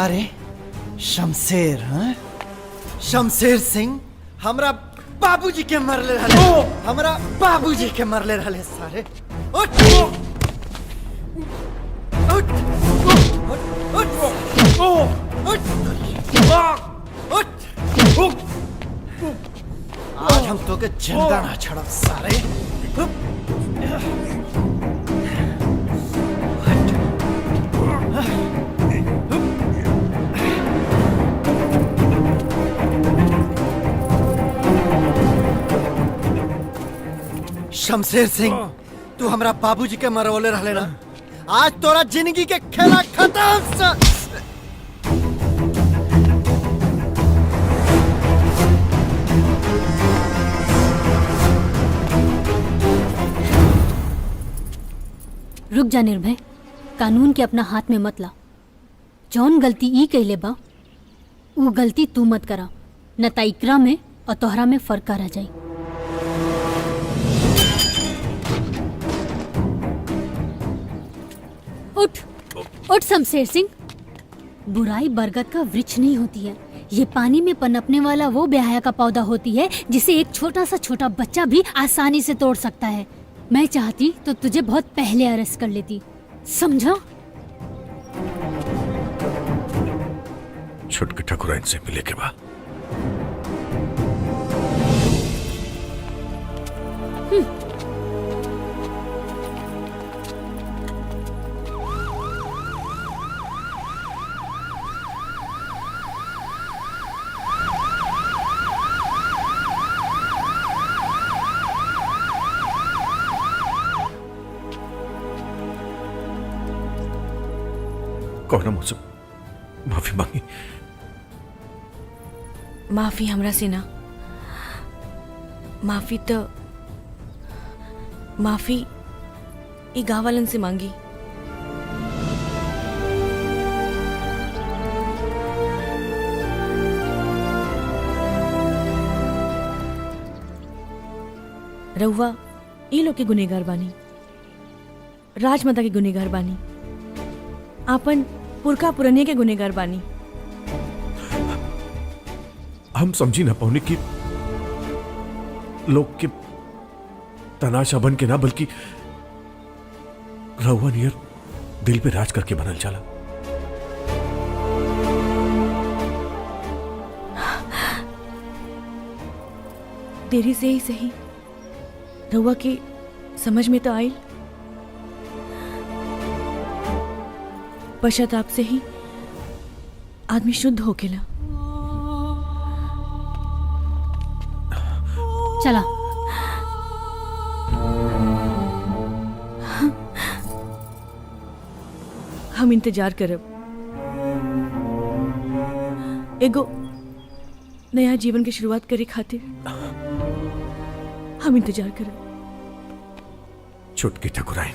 रे शमशेर? हाँ, शमशेर सिंह हमरा बाबूजी के मरले रहले, हमरा बाबूजी के मरले रहले सारे। उठ उठ उठ उठ, आज हम तो के जिंदा ना छोड़ब सारे। शमशेर सिंह, तू हमरा बाबूजी के मरवले रहले ना, आज तोरा जिंदगी के खेला खत्म। रुक जा निर्भय, कानून के अपना हाथ में मत ला। जौन गलती ई कइले बा वो गलती तू मत करा, न त इकरा में और तोहरा में फर्क रह जाई। उठ उठ शमशेर सिंह, बुराई बरगद का वृक्ष नहीं होती है, ये पानी में पनपने वाला वो बेहया का पौधा होती है जिसे एक छोटा सा छोटा बच्चा भी आसानी से तोड़ सकता है। मैं चाहती तो तुझे बहुत पहले अरेस्ट कर लेती, समझा? छुटकी ठाकुराइन से मिले के बाद कौन मुझसे माफी मांगी? माफी हमरा से ना, माफी तो माफी ई गाँव से मांगी। रउआ ई लोग के गुनेगार बानी, राजमाता के गुनेगार बानी, आपन पुरखा पुरनिया के गुनेगार बानी। हम समझी ना पौने की लोग के तनाशा बन के ना, बल्कि रहुआ नियर दिल पे राज करके बनल चला। देरी से ही सही रउआ के समझ में तो आई, पश्चाताप से ही आदमी शुद्ध होकेला। चला हम इंतजार करब, एगो नया जीवन की शुरुआत करे खातिर हम इंतजार करब। छुटकी ठाकुराइन,